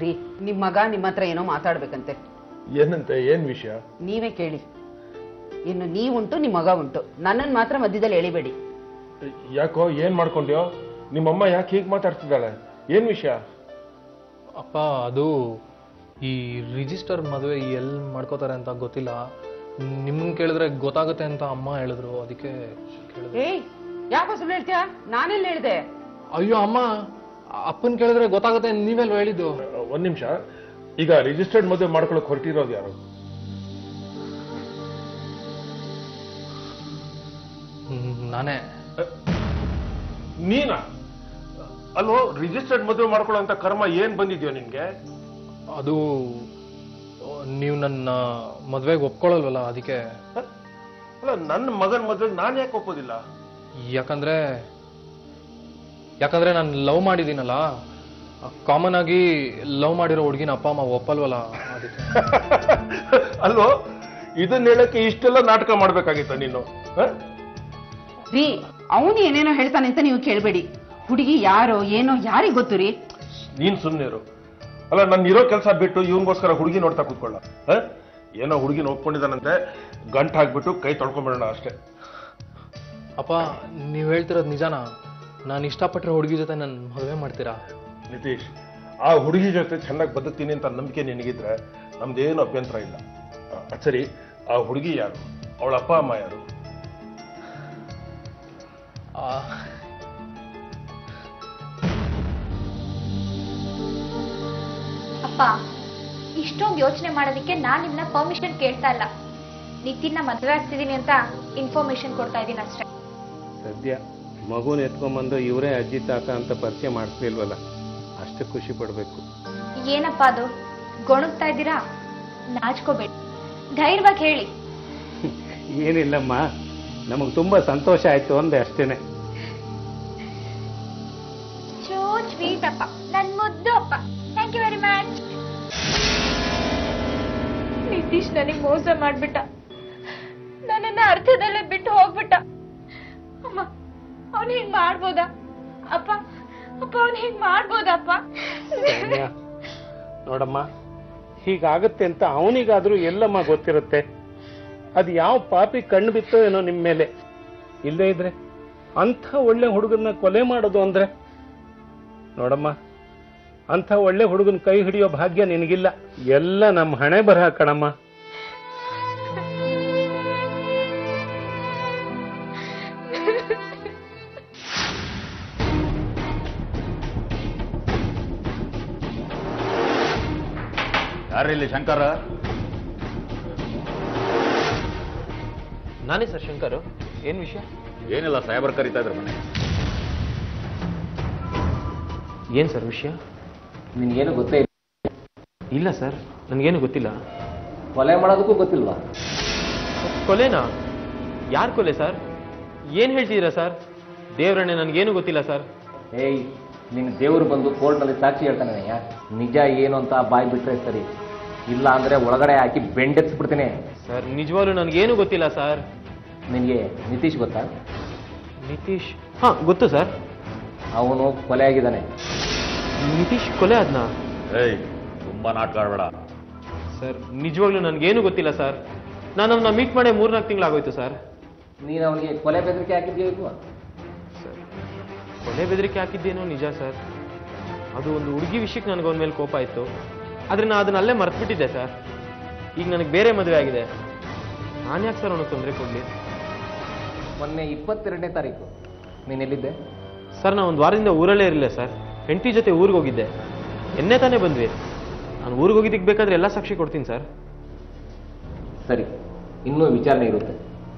ರೀ, ನಿಮ್ಮ ಮಗ ನಿಮ್ಮ ಹತ್ರ ಏನೋ ಮಾತಾಡ್ಬೇಕಂತೆ. ಏನಂತೆ? ಏನ್ ವಿಷಯ? ನೀವೇ ಕೇಳಿ. ಇನ್ನು ನೀವುಂಟು ನಿಮ್ಮ ಮಗ ಉಂಟು, ನನ್ನನ್ನು ಮಾತ್ರ ಮಧ್ಯದಲ್ಲಿ ಎಳಿಬೇಡಿ. ಯಾಕೋ ಏನ್ ಮಾಡ್ಕೊಂಡ್ಯೋ? ನಿಮ್ಮಮ್ಮ ಯಾಕೆ ಹೀಗೆ ಮಾತಾಡ್ತಿದ್ದಾಳೆ? ಏನ್ ವಿಷಯ? ಅಪ್ಪ ಅದು ಈ ರಿಜಿಸ್ಟರ್ ಮದುವೆ ಎಲ್ಲಿ ಮಾಡ್ಕೋತಾರೆ ಅಂತ ಗೊತ್ತಿಲ್ಲ. ನಿಮ್ಮನ್ನ ಕೇಳಿದ್ರೆ ಗೊತ್ತಾಗುತ್ತೆ ಅಂತ ಅಮ್ಮ ಹೇಳಿದ್ರು, ಅದಕ್ಕೆ ಕೇಳಿದೆ. ಏಯ್ ಯಾಕೋ ಸುಳ್ಳು ಹೇಳ್ತೀಯ? ನಾನೆಲ್ಲ ಹೇಳಿದೆ? ಅಯ್ಯೋ ಅಮ್ಮ, ಅಪ್ಪನ್ ಕೇಳಿದ್ರೆ ಗೊತ್ತಾಗುತ್ತೆ ನೀವೆಲ್ಲ ಹೇಳಿದ್ದು. ಒಂದ್ ನಿಮಿಷ, ಈಗ ರಿಜಿಸ್ಟರ್ಡ್ ಮದುವೆ ಮಾಡ್ಕೊಳಕ್ ಹೊರಟಿರೋದು ಯಾರು? ನಾನೇ. ನೀನಾ? ಅಲ್ಲೋ, ರಿಜಿಸ್ಟರ್ಡ್ ಮದುವೆ ಮಾಡ್ಕೊಳ್ಳೋ ಅಂತ ಕರ್ಮ ಏನ್ ಬಂದಿದ್ಯೋ ನಿನ್ಗೆ? ಅದು ನೀವು ನನ್ನ ಮದ್ವೆಗೆ ಒಪ್ಕೊಳ್ಳಲ್ವಲ್ಲ, ಅದಕ್ಕೆ. ಅಲ್ಲ, ನನ್ನ ಮಗನ ಮದ್ವೆಗೆ ನಾನು ಯಾಕೆ ಒಪ್ಪೋದಿಲ್ಲ? ಯಾಕಂದ್ರೆ ನಾನು ಲವ್ ಮಾಡಿದ್ದೀನಲ್ಲ, ಕಾಮನ್ ಆಗಿ ಲವ್ ಮಾಡಿರೋ ಹುಡುಗಿನ ಅಪ್ಪ ಅಮ್ಮ ಒಪ್ಪಲ್ವಲ್ಲ, ಅದಕ್ಕೆ. ಅಲ್ವೋ, ಇದನ್ನ ಹೇಳಕ್ಕೆ ಇಷ್ಟೆಲ್ಲ ನಾಟಕ ಮಾಡ್ಬೇಕಾಗಿತ್ತ ನೀನು? ರೀ, ಅವನು ಏನೇನೋ ಹೇಳ್ತಾನೆ ಅಂತ ನೀವು ಕೇಳಬೇಡಿ. ಹುಡುಗಿ ಯಾರೋ ಏನೋ ಯಾರಿಗ್ ಗೊತ್ತು ರೀ? ನೀನ್ ಸುಮ್ಮನಿರು. ಅಲ್ಲ, ನನ್ನ ಇರೋ ಕೆಲಸ ಬಿಟ್ಟು ಇವನ್ಗೋಸ್ಕರ ಹುಡುಗಿ ನೋಡ್ತಾ ಕೂತ್ಕೊಳ್ಳ. ಏನೋ ಹುಡುಗಿನ ಒಪ್ಕೊಂಡಿದ್ದಾನಂತೆ, ಗಂಟು ಹಾಕ್ಬಿಟ್ಟು ಕೈ ತೊಳ್ಕೊಂಡ್ಬಿಡೋಣ ಅಷ್ಟೇ. ಅಪ್ಪ, ನೀವ್ ಹೇಳ್ತಿರೋದು ನಿಜಾನಾ? ನಾನು ಇಷ್ಟಪಟ್ಟಿರೋ ಹುಡುಗಿ ಜೊತೆ ನನ್ನ ಮದುವೆ ಮಾಡ್ತೀರಾ? ನಿತೀಶ್, ಆ ಹುಡುಗಿ ಜೊತೆ ಚೆನ್ನಾಗಿ ಬದುಕ್ತೀನಿ ಅಂತ ನಂಬಿಕೆ ನಿನಗಿದ್ರೆ ನಮ್ದೇನು ಅಭ್ಯಂತರ ಇಲ್ಲ. ಸರಿ, ಆ ಹುಡುಗಿ ಯಾರು? ಅವಳ ಅಪ್ಪ ಅಮ್ಮ ಯಾರು? ಅಪ್ಪ, ಇಷ್ಟೊಂದು ಯೋಚನೆ ಮಾಡೋದಕ್ಕೆ ನಾನು ನಿಮ್ಮನ್ನ ಪರ್ಮಿಷನ್ ಕೇಳ್ತಾ ಇಲ್ಲ. ನಿತಿನ್ನ ಮದುವೆ ಆಗ್ತಿದ್ದೀನಿ ಅಂತ ಇನ್ಫಾರ್ಮೇಶನ್ ಕೊಡ್ತಾ ಇದ್ದೀನಿ ಅಷ್ಟೇ. ಸದ್ಯ ಮಗುನ ಎತ್ಕೊಂಡ್ಬಂದು ಇವರೇ ಅಜ್ಜಿ ತಾತ ಅಂತ ಪರಿಚಯ ಮಾಡಿಸ್ಲಿಲ್ವಲ್ಲ, ಅಷ್ಟು ಖುಷಿ ಪಡ್ಬೇಕು. ಏನಪ್ಪ ಅದು ಗೊಣಗ್ತಾ ಇದ್ದೀರಾ? ನಾಚ್ಕೋಬೇಡಿ, ಧೈರ್ಯವಾಗಿ ಹೇಳಿ. ಏನಿಲ್ಲಮ್ಮ, ನಮಗ್ ತುಂಬಾ ಸಂತೋಷ ಆಯ್ತು ಅಂದೆ ಅಷ್ಟೇನೆ. ಸೋ ಸ್ವೀಟ್ ಅಪ್ಪ, ನನ್ ಮುದ್ದು ಅಪ್ಪ. Thank you very much. Nitish ನನಗೆ ಮೋಸ ಮಾಡ್ಬಿಟ್ಟ, ನನ್ನನ್ನ ಅರ್ಥದಲ್ಲೇ ಬಿಟ್ಟು ಹೋಗ್ಬಿಟ್ಟ. ಅಮ್ಮ, ಅವನು ಹಿಂಗ್ ಮಾಡ್ಬೋದಾ ಅಪ್ಪ? ಅಪ್ಪ, ಅವನು ಹಿಂಗ್ ಮಾಡ್ಬೋದಪ್ಪ? ನೋಡಮ್ಮ, ಹೀಗಾಗತ್ತೆ ಅಂತ ಅವನಿಗಾದ್ರೂ ಎಲ್ಲಮ್ಮ ಗೊತ್ತಿರುತ್ತೆ. ಅದು ಯಾವ ಪಾಪಿ ಕಣ್ಣು ಬಿತ್ತೋ ಏನೋ ನಿಮ್ ಮೇಲೆ. ಇಲ್ಲದೇ ಇದ್ರೆ ಅಂಥ ಒಳ್ಳೆ ಹುಡುಗನ್ನ ಕೊಲೆ ಮಾಡೋದು ಅಂದ್ರೆ, ನೋಡಮ್ಮ, ಅಂಥ ಒಳ್ಳೆ ಹುಡುಗನ ಕೈ ಹಿಡಿಯೋ ಭಾಗ್ಯ ನಿನಗಿಲ್ಲ. ಎಲ್ಲ ನಮ್ಮ ಹಣೆ ಬರಹ ಕಣಮ್ಮ. ಯಾರಿಲ್ಲಿ ಶಂಕರ? ನಾನೇ ಸರ್ ಶಂಕರ್. ಏನ್ ವಿಷಯ? ಏನಿಲ್ಲ, ಸಾಹೇಬರ್ ಕರೀತಾ ಇದ್ರು ಮನೆ. ಏನ್ ಸರ್ ವಿಷಯ? ನಿನ್ಗೇನು ಗೊತ್ತೇ ಇಲ್ಲ? ಇಲ್ಲ ಸರ್, ನನ್ಗೇನು ಗೊತ್ತಿಲ್ಲ. ಕೊಲೆ ಮಾಡೋದಕ್ಕೂ ಗೊತ್ತಿಲ್ವಾ? ಕೊಲೆನಾ? ಯಾರ್ ಕೊಲೆ ಸರ್? ಏನ್ ಹೇಳ್ತಿದ್ದೀರಾ ಸರ್? ದೇವ್ರಣ್ಣೆ, ನನ್ಗೇನು ಗೊತ್ತಿಲ್ಲ ಸರ್. ಏಯ್, ನಿನ್ನ ದೇವ್ರು ಬಂದು ಕೋರ್ಟ್ನಲ್ಲಿ ಸಾಕ್ಷಿ ಹೇಳ್ತಾನೆ. ನಿಜ ಏನು ಅಂತ ಬಾಯ್ ಬಿಟ್ರೆ ಸರಿ, ಇಲ್ಲ ಅಂದ್ರೆ ಒಳಗಡೆ ಹಾಕಿ ಬೆಂಡೆತ್ಸ್ಬಿಡ್ತೀನಿ. ಸರ್, ನಿಜವಾಗ್ಲೂ ನನ್ಗೇನು ಗೊತ್ತಿಲ್ಲ ಸರ್. ನಿನಗೆ ನಿತೀಶ್ ಗೊತ್ತಾ? ನಿತೀಶ್? ಹಾ, ಗೊತ್ತು ಸರ್. ಅವನು ಕೊಲೆ ಆಗಿದ್ದಾನೆ. ನಿತೀಶ್ ಕೊಲೆ ಆದ್ನ? ಏಯ್, ತುಂಬಾ ನಾಟಕ ಆಡ್ಬೇಡ. ಸರ್, ನಿಜವಾಗ್ಲೂ ನನ್ಗೇನು ಗೊತ್ತಿಲ್ಲ ಸರ್. ನಾನು ಅವನ್ನ ಮೀಟ್ ಮಾಡಿ 3-4 ತಿಂಗಳಾಗೋಯ್ತು ಸರ್. ನೀನು ಅವನಿಗೆ ಕೊಲೆ ಬೆದರಿಕೆ ಹಾಕಿದ್ದೀವಿ? ಸರ್, ಕೊಲೆ ಬೆದರಿಕೆ ಹಾಕಿದ್ದೇನೋ ನಿಜ ಸರ್. ಅದು ಒಂದು ಹುಡುಗಿ ವಿಷಯಕ್ಕೆ ನನಗೆ ಅವನ ಮೇಲೆ ಕೋಪ ಇತ್ತು, ಆದ್ರೆ ನಾನು ಅದನ್ನ ಅಲ್ಲೇ ಮರ್ತ್ಬಿಟ್ಟಿದ್ದೆ ಸರ್. ಈಗ ನನಗೆ ಬೇರೆ ಮದುವೆ ಆಗಿದೆ, ನಾನು ಯಾಕೆ ಸರ್ ಅವನಿಗೆ ತೊಂದರೆ ಕೊಡ್ಲಿ? ಮೊನ್ನೆ 22ನೇ ತಾರೀಕು ನೀನು ಎಲ್ಲಿದ್ದೆ? ಸರ್, ನಾನು 1 ವಾರದಿಂದ ಊರಲ್ಲೇ ಇರಲಿಲ್ಲ ಸರ್. ಹೆಂಡತಿ ಜೊತೆ ಊರಿಗೆ ಹೋಗಿದ್ದೆ. ಎನ್ನೇ ತಾನೇ ಬಂದ್ವಿ. ನಾನು ಊರಿಗೆ ಹೋಗಿದ್ದಕ್ಕೆ ಬೇಕಾದ್ರೆ ಎಲ್ಲ ಸಾಕ್ಷಿ ಕೊಡ್ತೀನಿ ಸರ್. ಸರಿ, ಇನ್ನೂ ವಿಚಾರಣೆ ಇರುತ್ತೆ.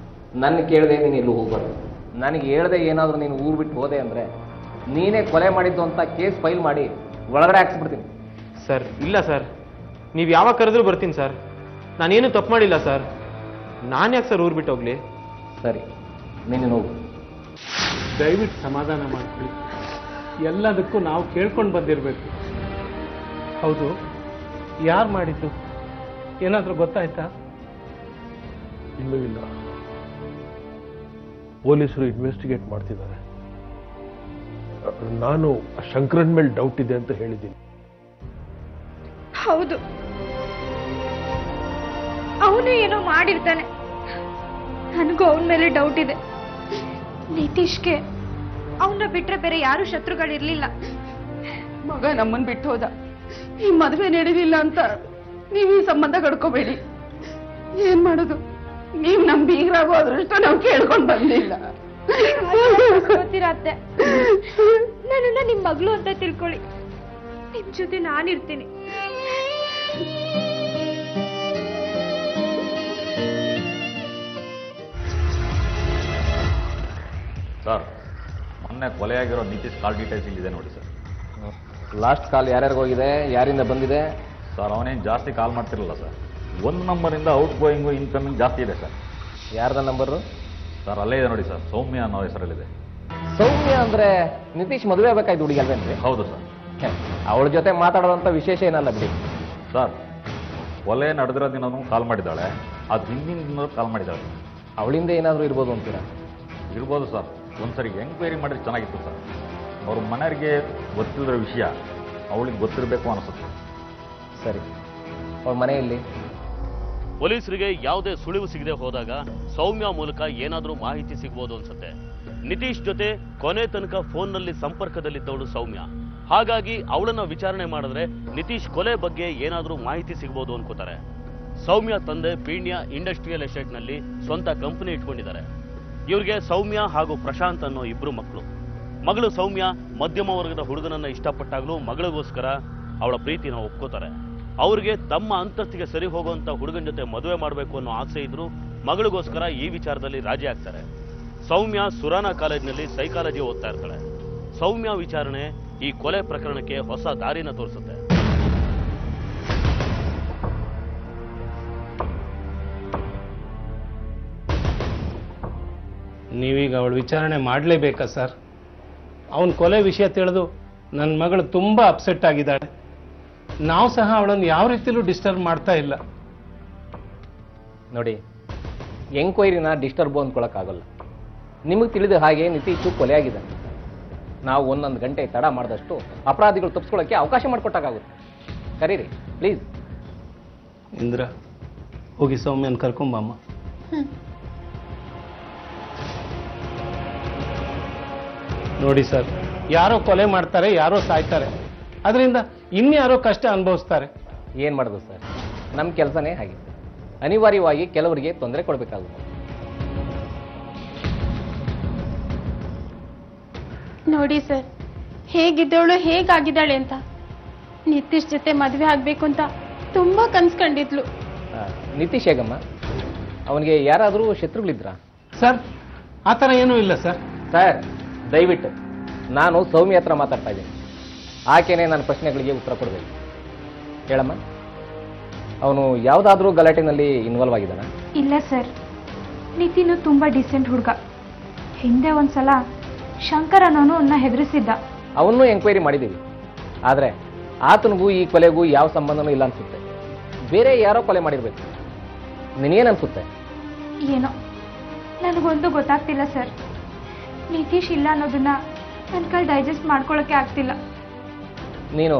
ನನ್ನ ಕೇಳದೆ ನೀನು ಎಲ್ಲೂ ಹೋಗ್ಬಾರ್ದು. ನನಗೆ ಹೇಳ್ದೆ ಏನಾದರೂ ನೀನು ಊರು ಬಿಟ್ಟು ಹೋದೆ ಅಂದರೆ ನೀನೇ ಕೊಲೆ ಮಾಡಿದ್ದು ಅಂತ ಕೇಸ್ ಫೈಲ್ ಮಾಡಿ ಒಳಗಡೆ ಹಾಕ್ಸ್ಬಿಡ್ತೀನಿ. ಸರ್, ಇಲ್ಲ ಸರ್, ನೀವು ಯಾವಾಗ ಕರೆದ್ರೂ ಬರ್ತೀನಿ ಸರ್. ನಾನೇನು ತಪ್ಪು ಮಾಡಿಲ್ಲ ಸರ್. ನಾನು ಯಾಕೆ ಸರ್ ಊರು ಬಿಟ್ಟು ಹೋಗ್ಲಿ? ಸರಿ, ನೀನು ಹೋಗು. ದಯವಿಟ್ಟು ಸಮಾಧಾನ ಮಾಡ್ಕೊಳ್ಳಿ. ಎಲ್ಲದಕ್ಕೂ ನಾವು ಕೇಳ್ಕೊಂಡು ಬಂದಿರಬೇಕು. ಹೌದು, ಯಾರು ಮಾಡಿದ್ದು ಏನಾದರೂ ಗೊತ್ತಾಯ್ತಾ? ಇನ್ನೂ ಇಲ್ಲ. ಪೊಲೀಸರು ಇನ್ವೆಸ್ಟಿಗೇಟ್ ಮಾಡ್ತಿದ್ದಾರೆ. ನಾನು ಶಂಕರನ್ ಮೇಲೆ ಡೌಟ್ ಇದೆ ಅಂತ ಹೇಳಿದ್ದೀನಿ. ಹೌದು, ಅವನೇ ಏನೋ ಮಾಡಿರ್ತಾನೆ. ನನಗೂ ಅವನ ಮೇಲೆ ಡೌಟ್ ಇದೆ. ನಿತೀಶ್ಗೆ ಅವನ್ನ ಬಿಟ್ರೆ ಬೇರೆ ಯಾರು ಶತ್ರುಗಳಿರ್ಲಿಲ್ಲ. ಮಗ ನಮ್ಮನ್ ಬಿಟ್ಟು ಹೋದ, ಈ ಮದುವೆ ನಡೀಲಿಲ್ಲ ಅಂತ ನೀವ್ ಈ ಸಂಬಂಧ ಕಡ್ಕೋಬೇಡಿ. ಏನ್ ಮಾಡೋದು, ನೀವ್ ನಮ್ ಬೀಗ್ರಾಗೋ ಅದೃಷ್ಟ ನಾವ್ ಕೇಳ್ಕೊಂಡ್ ಬಂದಿಲ್ಲ. ಗೊತ್ತಿರತ್ತೆ, ನನ್ನನ್ನ ನಿಮ್ ಮಗಳು ಅಂತ ತಿಳ್ಕೊಳ್ಳಿ. ನಿಮ್ ಜೊತೆ ನಾನಿರ್ತೀನಿ. ಸರ್, ಮೊನ್ನೆ ಕೊಲೆಯಾಗಿರೋ ನಿತೀಶ್ ಕಾಲ್ ಡೀಟೇಲ್ಸ್ ಇಲ್ಲಿದೆ ನೋಡಿ ಸರ್. ಲಾಸ್ಟ್ ಕಾಲ್ ಯಾರ್ಯಾರಿಗೆ ಹೋಗಿದೆ, ಯಾರಿಂದ ಬಂದಿದೆ? ಸರ್, ಅವನೇನು ಜಾಸ್ತಿ ಕಾಲ್ ಮಾಡ್ತಿರಲಿಲ್ಲ ಸರ್. ಒಂದು ನಂಬರಿಂದ ಔಟ್ ಗೋಯಿಂಗು ಇನ್ಕಮಿಂಗ್ ಜಾಸ್ತಿ ಇದೆ ಸರ್. ಯಾರ್ದ ನಂಬರು? ಸರ್, ಅಲ್ಲೇ ಇದೆ ನೋಡಿ ಸರ್, ಸೌಮ್ಯ ಅನ್ನೋ ಹೆಸರಲ್ಲಿದೆ. ಸೌಮ್ಯ ಅಂದ್ರೆ ನಿತೀಶ್ ಮದುವೆ ಆಗ್ಬೇಕಾಯ್ತು ಹುಡುಗಿ ಅಲ್ವೇನ್ರಿ? ಹೌದು ಸರ್. ಅವಳ ಜೊತೆ ಮಾತಾಡೋದಂತ ವಿಶೇಷ ಏನಲ್ಲ ಬಿಡಿ. ಸರ್, ಕೊಲೆ ನಡೆದಿರೋ ದಿನನೂ ಕಾಲ್ ಮಾಡಿದ್ದಾಳೆ, ಅದು ಹಿಂದಿನ ದಿನ ಕಾಲ್ ಮಾಡಿದ್ದಾಳೆ. ಅವಳಿಂದ ಏನಾದರೂ ಇರ್ಬೋದು ಅಂತೀರಾ? ಇರ್ಬೋದು ಸರ್. ಒಂದ್ಸರಿ ಎಂಕ್ವೈರಿ ಮಾಡಿದ್ರೆ ಚೆನ್ನಾಗಿತ್ತು ಸರ್. ಅವ್ರ ಮನೆಯವರಿಗೆ ಗೊತ್ತಿಲ್ಲದ ವಿಷಯ ಅವಳಿಗೆ ಗೊತ್ತಿರಬೇಕು ಅನಿಸುತ್ತೆ. ಸರಿ, ಅವಳ ಮನೆಯಲ್ಲಿ ಪೊಲೀಸರಿಗೆ ಯಾವುದೇ ಸುಳಿವು ಸಿಗದೆ ಹೋದಾಗ ಸೌಮ್ಯ ಮೂಲಕ ಏನಾದರೂ ಮಾಹಿತಿ ಸಿಗ್ಬೋದು ಅನ್ಸುತ್ತೆ. ನಿತೀಶ್ ಜೊತೆ ಕೊನೆ ತನಕ ಫೋನ್ನಲ್ಲಿ ಸಂಪರ್ಕದಲ್ಲಿದ್ದವಳು ಸೌಮ್ಯ. ಹಾಗಾಗಿ ಅವಳನ್ನ ವಿಚಾರಣೆ ಮಾಡಿದ್ರೆ ನಿತೀಶ್ ಕೊಲೆ ಬಗ್ಗೆ ಏನಾದರೂ ಮಾಹಿತಿ ಸಿಗ್ಬೋದು ಅನ್ಕೋತಾರೆ. ಸೌಮ್ಯ ತಂದೆ ಪೀಣ್ಯ ಇಂಡಸ್ಟ್ರಿಯಲ್ ಎಸ್ಟೇಟ್ನಲ್ಲಿ ಸ್ವಂತ ಕಂಪನಿ ಇಟ್ಕೊಂಡಿದ್ದಾರೆ. ಇವ್ರಿಗೆ ಸೌಮ್ಯ ಹಾಗೂ ಪ್ರಶಾಂತ್ ಅನ್ನೋ ಇಬ್ರು ಮಕ್ಕಳು. ಮಗಳು ಸೌಮ್ಯ ಮಧ್ಯಮ ವರ್ಗದ ಹುಡುಗನನ್ನ ಇಷ್ಟಪಟ್ಟಾಗ್ಲೂ ಮಗಳಿಗೋಸ್ಕರ ಅವಳ ಪ್ರೀತಿನ ಒಪ್ಕೋತಾರೆ. ಅವ್ರಿಗೆ ತಮ್ಮ ಅಂತಸ್ತಿಗೆ ಸರಿ ಹೋಗುವಂತ ಹುಡುಗನ ಜೊತೆ ಮದುವೆ ಮಾಡಬೇಕು ಅನ್ನೋ ಆಸೆ ಇದ್ರು ಮಗಳಿಗೋಸ್ಕರ ಈ ವಿಚಾರದಲ್ಲಿ ರಾಜಿ ಆಗ್ತಾರೆ. ಸೌಮ್ಯ ಸುರಾನಾ ಕಾಲೇಜಿನಲ್ಲಿ ಸೈಕಾಲಜಿ ಓದ್ತಾ ಇರ್ತಾಳೆ. ಸೌಮ್ಯ ವಿಚಾರಣೆ ಈ ಕೊಲೆ ಪ್ರಕರಣಕ್ಕೆ ಹೊಸ ದಾರಿನ ತೋರಿಸುತ್ತೆ. ನೀವೀಗ ಅವಳು ವಿಚಾರಣೆ ಮಾಡಲೇಬೇಕಾ ಸರ್? ಅವನ ಕೊಲೆ ವಿಷಯ ತಿಳಿದು ನನ್ನ ಮಗಳು ತುಂಬ ಅಪ್ಸೆಟ್ ಆಗಿದ್ದಾಳೆ. ನಾವು ಸಹ ಅವಳನ್ನು ಯಾವ ರೀತಿಲೂ ಡಿಸ್ಟರ್ಬ್ ಮಾಡ್ತಾ ಇಲ್ಲ. ನೋಡಿ, ಎಂಕ್ವೈರಿನ ಡಿಸ್ಟರ್ಬ್ ಅಂದ್ಕೊಳಕ್ಕಾಗಲ್ಲ. ನಿಮಗೆ ತಿಳಿದ ಹಾಗೆ ನಿತೀಶು ಕೊಲೆ ಆಗಿದೆ. ನಾವು 1 ಗಂಟೆ ತಡ ಮಾಡಿದಷ್ಟು ಅಪರಾಧಿಗಳು ತಪ್ಪಿಸ್ಕೊಳ್ಳೋಕ್ಕೆ ಅವಕಾಶ ಮಾಡಿಕೊಟ್ಟಾಗುತ್ತೆ. ಕರೀರಿ ಪ್ಲೀಸ್. ಇಂದ್ರ, ಹೋಗಿ ಸೌಮ್ಯನ ಕರ್ಕೊಂಬಮ್ಮ. ನೋಡಿ ಸರ್, ಯಾರೋ ಕೊಲೆ ಮಾಡ್ತಾರೆ, ಯಾರೋ ಸಾಯ್ತಾರೆ, ಅದರಿಂದ ಇನ್ಯಾರೋ ಕಷ್ಟ ಅನುಭವಿಸ್ತಾರೆ. ಏನು ಮಾಡೋದು ಸರ್, ನಮ್ಮ ಕೆಲಸನೇ ಹಾಗೆ. ಅನಿವಾರ್ಯವಾಗಿ ಕೆಲವರಿಗೆ ತೊಂದರೆ ಕೊಡಬೇಕಾಗುತ್ತೆ. ನೋಡಿ ಸರ್, ಹೇಗಿದ್ದವಳು ಹೇಗಾಗಿದ್ದಾಳೆ ಅಂತ. ನಿತೀಶ್ ಜೊತೆ ಮದುವೆ ಆಗ್ಬೇಕು ಅಂತ ತುಂಬಾ ಕನ್ಸ್ಕೊಂಡಿದ್ಲು. ನಿತೀಶ್ ಹೇಗಮ್ಮ? ಅವನಿಗೆ ಯಾರಾದರೂ ಶತ್ರುಗಳಿದ್ರಾ? ಸರ್, ಆ ಥರ ಏನೂ ಇಲ್ಲ ಸರ್. ಸರ್, ದಯವಿಟ್ಟು ನಾನು ಸೌಮ್ಯ ಹತ್ರ ಮಾತಾಡ್ತಾ ಇದ್ದೀನಿ. ಆಕೆನೇ ನನ್ನ ಪ್ರಶ್ನೆಗಳಿಗೆ ಉತ್ತರ ಕೊಡಬೇಕು. ಹೇಳಮ್ಮ, ಅವನು ಯಾವುದಾದ್ರೂ ಗಲಾಟೆನಲ್ಲಿ ಇನ್ವಾಲ್ವ್ ಆಗಿದ್ದಾನ? ಇಲ್ಲ ಸರ್, ನಿತಿನು ತುಂಬಾ ಡಿಸೆಂಟ್ ಹುಡುಗ. ಹಿಂದೆ ಒಂದ್ಸಲ ಶಂಕರ್ ಅನ್ನೋನು ಅವನ್ನ ಹೆದರಿಸಿದ್ದ. ಅವನ್ನೂ ಎಂಕ್ವೈರಿ ಮಾಡಿದ್ದೀವಿ. ಆದರೆ ಆತನಿಗೂ ಈ ಕೊಲೆಗೂ ಯಾವ ಸಂಬಂಧನೂ ಇಲ್ಲ ಅನ್ಸುತ್ತೆ. ಬೇರೆ ಯಾರೋ ಕೊಲೆ ಮಾಡಿರ್ಬೇಕು. ನಿನಗೇನನ್ಸುತ್ತೆ? ಏನೋ ನನಗೊಂದು ಗೊತ್ತಾಗ್ತಿಲ್ಲ ಸರ್. ನಿತೀಶ್ ಇಲ್ಲ ಅನ್ನೋದನ್ನ ನನ್ನ ಕೈ ಡೈಜೆಸ್ಟ್ ಮಾಡ್ಕೊಳ್ಳೋಕೆ ಆಗ್ತಿಲ್ಲ. ನೀನು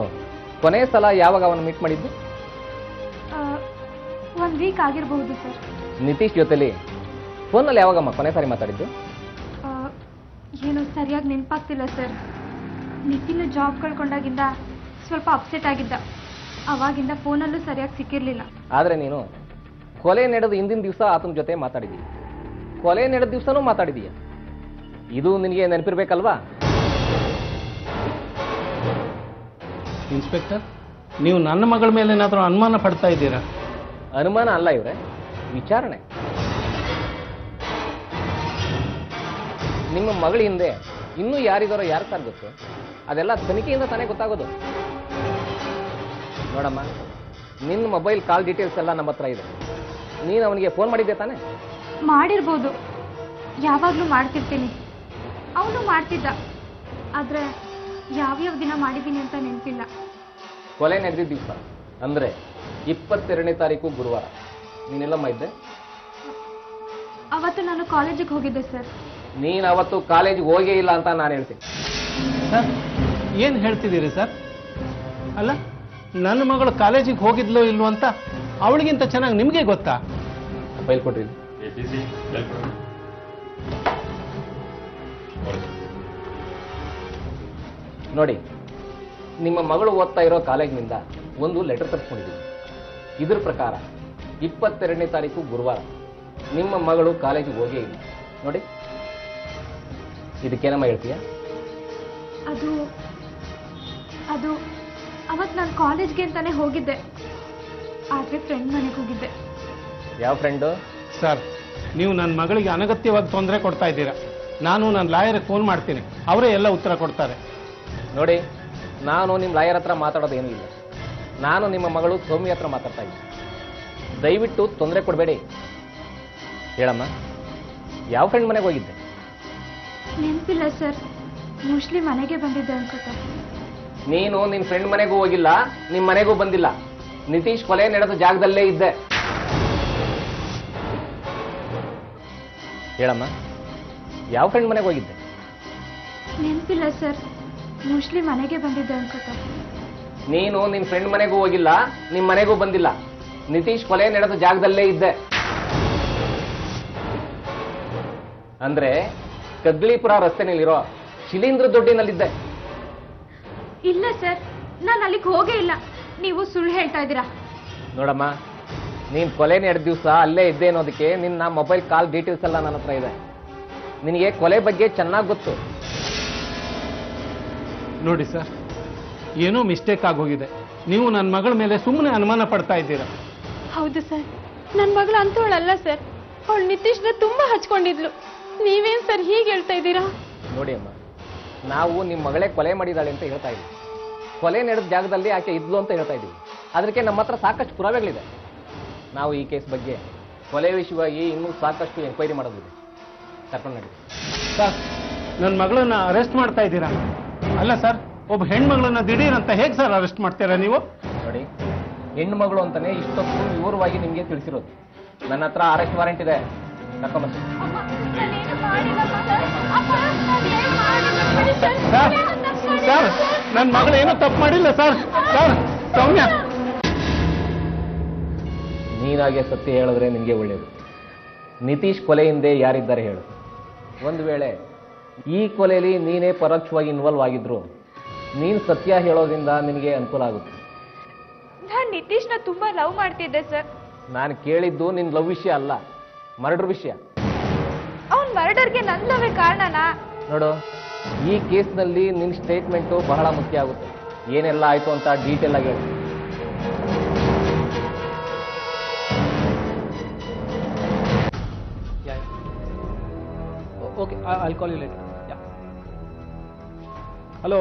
ಕೊನೆಯ ಸಲ ಯಾವಾಗ ಅವನು ಮೀಟ್ ಮಾಡಿದ್ದು? 1 ವೀಕ್ ಆಗಿರಬಹುದು ಸರ್. ನಿತೀಶ್ ಜೊತೆಲಿ ಫೋನಲ್ಲಿ ಯಾವಾಗಮ್ಮ ಕೊನೆ ಸಾರಿ ಮಾತಾಡಿದ್ದು? ಏನೋ ಸರಿಯಾಗಿ ನೆನಪಾಗ್ತಿಲ್ಲ ಸರ್. ನಿತಿನ್ ಜಾಬ್ ಕಳ್ಕೊಂಡಾಗಿಂದ ಸ್ವಲ್ಪ ಅಪ್ಸೆಟ್ ಆಗಿದ್ದ. ಅವಾಗಿಂದ ಫೋನಲ್ಲೂ ಸರಿಯಾಗಿ ಸಿಕ್ಕಿರಲಿಲ್ಲ. ಆದರೆ ನೀನು ಕೊಲೆ ನಡೆದ ಹಿಂದಿನ ದಿವಸ ಆತನ ಜೊತೆ ಮಾತಾಡಿದೀಯ, ಕೊಲೆ ನಡೆದ ದಿವಸನೂ ಮಾತಾಡಿದೀಯ. ಇದು ನಿನಗೆ ನೆನಪಿರ್ಬೇಕಲ್ವಾ? ಇನ್ಸ್ಪೆಕ್ಟರ್, ನೀವು ನನ್ನ ಮಗಳ ಮೇಲೆ ಏನಾದರೂ ಅನುಮಾನ ಪಡ್ತಾ ಇದ್ದೀರಾ? ಅನುಮಾನ ಅಲ್ಲ ಇವರೇ, ವಿಚಾರಣೆ. ನಿಮ್ಮ ಮಗಳ ಹಿಂದೆ ಇನ್ನೂ ಯಾರಿದಾರೋ ಯಾರು ಸರ್ ಗೊತ್ತು? ಅದೆಲ್ಲ ತನಿಖೆಯಿಂದ ತಾನೇ ಗೊತ್ತಾಗೋದು. ನೋಡಮ್ಮ, ನಿನ್ನ ಮೊಬೈಲ್ ಕಾಲ್ ಡೀಟೇಲ್ಸ್ ಎಲ್ಲ ನಮ್ಮ ಹತ್ರ ಇದೆ. ನೀನು ಅವನಿಗೆ ಫೋನ್ ಮಾಡಿದ್ದೆ ತಾನೇ? ಮಾಡಿರ್ಬೋದು, ಯಾವಾಗಲೂ ಮಾಡ್ತಿರ್ತೀನಿ. ಅವನು ಮಾಡ್ತಿದ್ದ, ಆದರೆ ಯಾವ್ಯಾವ ದಿನ ಮಾಡಿದ್ದೀನಿ ಅಂತ ನೆನಪಿಲ್ಲ. ಕೊಲೆ ನಡೆದಿದ್ದ ದಿವಸ ಅಂದರೆ 22ನೇ ತಾರೀಕು ಗುರುವಾರ ನೀನೆಲ್ಲಮ್ಮ ಇದ್ದೆ? ಅವತ್ತು ನಾನು ಕಾಲೇಜಿಗೆ ಹೋಗಿದ್ದೆ ಸರ್. ನೀನು ಅವತ್ತು ಕಾಲೇಜಿಗೆ ಹೋಗೇ ಇಲ್ಲ ಅಂತ ನಾನು ಹೇಳ್ತೀನಿ. ಸರ್, ಏನು ಹೇಳ್ತಿದ್ದೀರಿ ಸರ್? ಅಲ್ಲ, ನನ್ನ ಮಗಳು ಕಾಲೇಜಿಗೆ ಹೋಗಿದ್ಲೋ ಇಲ್ವೋ ಅಂತ ಅವಳಿಗಿಂತ ಚೆನ್ನಾಗಿ ನಿಮಗೆ ಗೊತ್ತಾ? ಮೊಬೈಲ್ ಕೊಡ್ರಿ. ನೋಡಿ, ನಿಮ್ಮ ಮಗಳು ಓದ್ತಾ ಇರೋ ಕಾಲೇಜಿನಿಂದ ಒಂದು ಲೆಟರ್ ತರಿಸ್ಕೊಂಡಿದ್ದೀವಿ. ಇದ್ರ ಪ್ರಕಾರ 22ನೇ ತಾರೀಕು ಗುರುವಾರ ನಿಮ್ಮ ಮಗಳು ಕಾಲೇಜಿಗೆ ಹೋಗೇ ಇಲ್ಲ. ನೋಡಿ, ಇದಕ್ಕೇನಮ್ಮ ಹೇಳ್ತೀಯಾ? ಅದು ಅದು ಅವತ್ತು ನಾನು ಕಾಲೇಜ್ಗೆ ಅಂತಾನೆ ಹೋಗಿದ್ದೆ, ಆದರೆ ಫ್ರೆಂಡ್ ಮನೆಗೆ ಹೋಗಿದ್ದೆ. ಯಾವ ಫ್ರೆಂಡು? ಸರ್, ನೀವು ನನ್ನ ಮಗಳಿಗೆ ಅನಗತ್ಯವಾಗಿ ತೊಂದರೆ ಕೊಡ್ತಾ ಇದ್ದೀರಾ. ನಾನು ನನ್ನ ಲಾಯರ್ಗೆ ಫೋನ್ ಮಾಡ್ತೀನಿ, ಅವರೇ ಎಲ್ಲ ಉತ್ತರ ಕೊಡ್ತಾರೆ. ನೋಡಿ, ನಾನು ನಿಮ್ಮ ಲಾಯರ್ ಹತ್ರ ಮಾತಾಡೋದೇನೂ ಇಲ್ಲ. ನಾನು ನಿಮ್ಮ ಮಗಳು ಸೌಮ್ಯ ಹತ್ರ ಮಾತಾಡ್ತಾ ಇದ್ದೀನಿ. ದಯವಿಟ್ಟು ತೊಂದರೆ ಕೊಡಬೇಡಿ. ಹೇಳಮ್ಮ, ಯಾವ ಫ್ರೆಂಡ್ ಮನೆಗೆ ಹೋಗಿದ್ದೆ? ನೆನಪಿಲ್ಲ ಸರ್, ಮೋಸ್ಟ್ಲಿ ಮನೆಗೆ ಬಂದಿದ್ದೆ ಅನ್ಸುತ್ತೆ. ನೀನು ನಿನ್ನ ಫ್ರೆಂಡ್ ಮನೆಗೂ ಹೋಗಿಲ್ಲ, ನಿಮ್ಮ ಮನೆಗೂ ಬಂದಿಲ್ಲ. ನಿತೀಶ್ ಕೊಲೆ ನಡೆದ ಜಾಗದಲ್ಲೇ ಇದ್ದೆ. ಹೇಳಮ್ಮ, ಯಾವ ಫ್ರೆಂಡ್ ಮನೆಗೆ ಹೋಗಿದ್ದೆ? ನೆನಪಿಲ್ಲ ಸರ್, ಮೋಸ್ಟ್ಲಿ ಮನೆಗೆ ಬಂದಿದ್ದೆ ಅನ್ಸುತ್ತೆ. ನೀನು ನಿನ್ನ ಫ್ರೆಂಡ್ ಮನೆಗೂ ಹೋಗಿಲ್ಲ, ನಿಮ್ಮ ಮನೆಗೂ ಬಂದಿಲ್ಲ. ನಿತೀಶ್ ಕೊಲೆ ನಡೆದ ಜಾಗದಲ್ಲೇ ಇದ್ದೆ. ಅಂದ್ರೆ ಕಗ್ಲಿಪುರ ರಸ್ತೆನಲ್ಲಿರೋ ಶಿಲೀಂಧ್ರ ದೊಡ್ಡಿನಲ್ಲಿದ್ದೆ. ಇಲ್ಲ ಸರ್, ನಾನು ಅಲ್ಲಿಗೆ ಹೋಗೇ ಇಲ್ಲ. ನೀವು ಸುಳ್ಳು ಹೇಳ್ತಾ ಇದ್ದೀರಾ. ನೋಡಮ್ಮ, ನೀನ್ ಕೊಲೆ ನಡೆದ ದಿವಸ ಅಲ್ಲೇ ಇದ್ದೆ ಅನ್ನೋದಕ್ಕೆ ನಿನ್ನ ಮೊಬೈಲ್ ಕಾಲ್ ಡೀಟೇಲ್ಸ್ ಎಲ್ಲ ನನ್ನ ಹತ್ರ ಇದೆ. ನಿನಗೆ ಕೊಲೆ ಬಗ್ಗೆ ಚೆನ್ನಾಗಿ ಗೊತ್ತು. ನೋಡಿ ಸರ್, ಏನೋ ಮಿಸ್ಟೇಕ್ ಆಗೋಗಿದೆ. ನೀವು ನನ್ನ ಮಗಳ ಮೇಲೆ ಸುಮ್ಮನೆ ಅನುಮಾನ ಪಡ್ತಾ ಇದ್ದೀರಾ. ಹೌದು ಸರ್, ನನ್ನ ಮಗಳು ಅಂತವಳಲ್ಲ ಸರ್. ಅವಳು ನಿತೀಶ್ನ ತುಂಬಾ ಹಚ್ಕೊಂಡಿದ್ಲು. ನೀವೇನ್ ಸರ್ ಹೀಗೆ ಹೇಳ್ತಾ ಇದ್ದೀರಾ? ನೋಡಿ ಅಮ್ಮ, ನಾವು ನಿಮ್ಮ ಮಗಳೇ ಕೊಲೆ ಮಾಡಿದಾಳೆ ಅಂತ ಹೇಳ್ತಾ ಇದ್ದೀವಿ. ಕೊಲೆ ನಡೆದ ಜಾಗದಲ್ಲಿ ಆಕೆ ಇದ್ಲು ಅಂತ ಹೇಳ್ತಾ ಇದ್ದೀವಿ. ಅದಕ್ಕೆ ನಮ್ಮ ಹತ್ರ ಸಾಕಷ್ಟು ಪುರಾವೆಗಳಿದೆ. ನಾವು ಈ ಕೇಸ್ ಬಗ್ಗೆ ಕೊಲೆ ವಿಷಯವಾಗಿ ಇನ್ನೂ ಸಾಕಷ್ಟು ಎಂಕ್ವೈರಿ ಮಾಡೋದಿದೆ. ಕರ್ಕೊಂಡು ನಡಿ. ಸರ್, ನನ್ನ ಮಗಳನ್ನ ಅರೆಸ್ಟ್ ಮಾಡ್ತಾ ಇದ್ದೀರಾ? ಅಲ್ಲ ಸರ್, ಒಬ್ಬ ಹೆಣ್ಮಗಳನ್ನ ದಿಢೀರ್ ಅಂತ ಹೇಗೆ ಸರ್ ಅರೆಸ್ಟ್ ಮಾಡ್ತೀರಾ ನೀವು? ನೋಡಿ, ಹೆಣ್ಣು ಮಗಳು ಅಂತಾನೆ ಇಷ್ಟೊತ್ತು ವಿವರವಾಗಿ ನಿಮಗೆ ತಿಳಿಸಿರೋದು. ನನ್ನ ಹತ್ರ ಅರೆಸ್ಟ್ ವಾರೆಂಟ್ ಇದೆ. ಕರ್ಕೊಂಡ್ಬನ್ನಿ. ಸರ್, ನನ್ನ ಮಗಳು ಏನೂ ತಪ್ಪು ಮಾಡಿಲ್ಲ ಸರ್. ಸರ್, ಸೌಮ್ಯ, ನೀನಾಗೆ ಸತ್ಯ ಹೇಳಿದ್ರೆ ನಿನಗೆ ಒಳ್ಳೆಯದು. ನಿತೀಶ್ ಕೊಲೆ ಹಿಂದೆ ಯಾರಿದ್ದಾರೆ ಹೇಳು. ಒಂದು ವೇಳೆ ಈ ಕೊಲೆಯಲ್ಲಿ ನೀನೇ ಪರೋಕ್ಷವಾಗಿ ಇನ್ವಾಲ್ವ್ ಆಗಿದ್ರು ನೀನು ಸತ್ಯ ಹೇಳೋದ್ರಿಂದ ನಿನಗೆ ಅನುಕೂಲ ಆಗುತ್ತೆ. ನಾನು ನಿತೀಶ್ನ ತುಂಬಾ ಲವ್ ಮಾಡ್ತಿದ್ದೆ ಸರ್. ನಾನು ಕೇಳಿದ್ದು ನಿನ್ನ ಲವ್ ವಿಷಯ ಅಲ್ಲ, ಮರ್ಡರ್ ವಿಷಯ. ಅವನ್ ಮರ್ಡರ್ಗೆ ನನ್ನ ಲವೇ ಕಾರಣನಾ? ನೋಡು, ಈ ಕೇಸ್ನಲ್ಲಿ ನಿನ್ನ ಸ್ಟೇಟ್ಮೆಂಟು ಬಹಳ ಮುಖ್ಯ ಆಗುತ್ತೆ. ಏನೆಲ್ಲ ಆಯಿತು ಅಂತ ಡೀಟೇಲ್ ಆಗಿ ಹೇಳಿ. Okay, I'll call you later. Hello.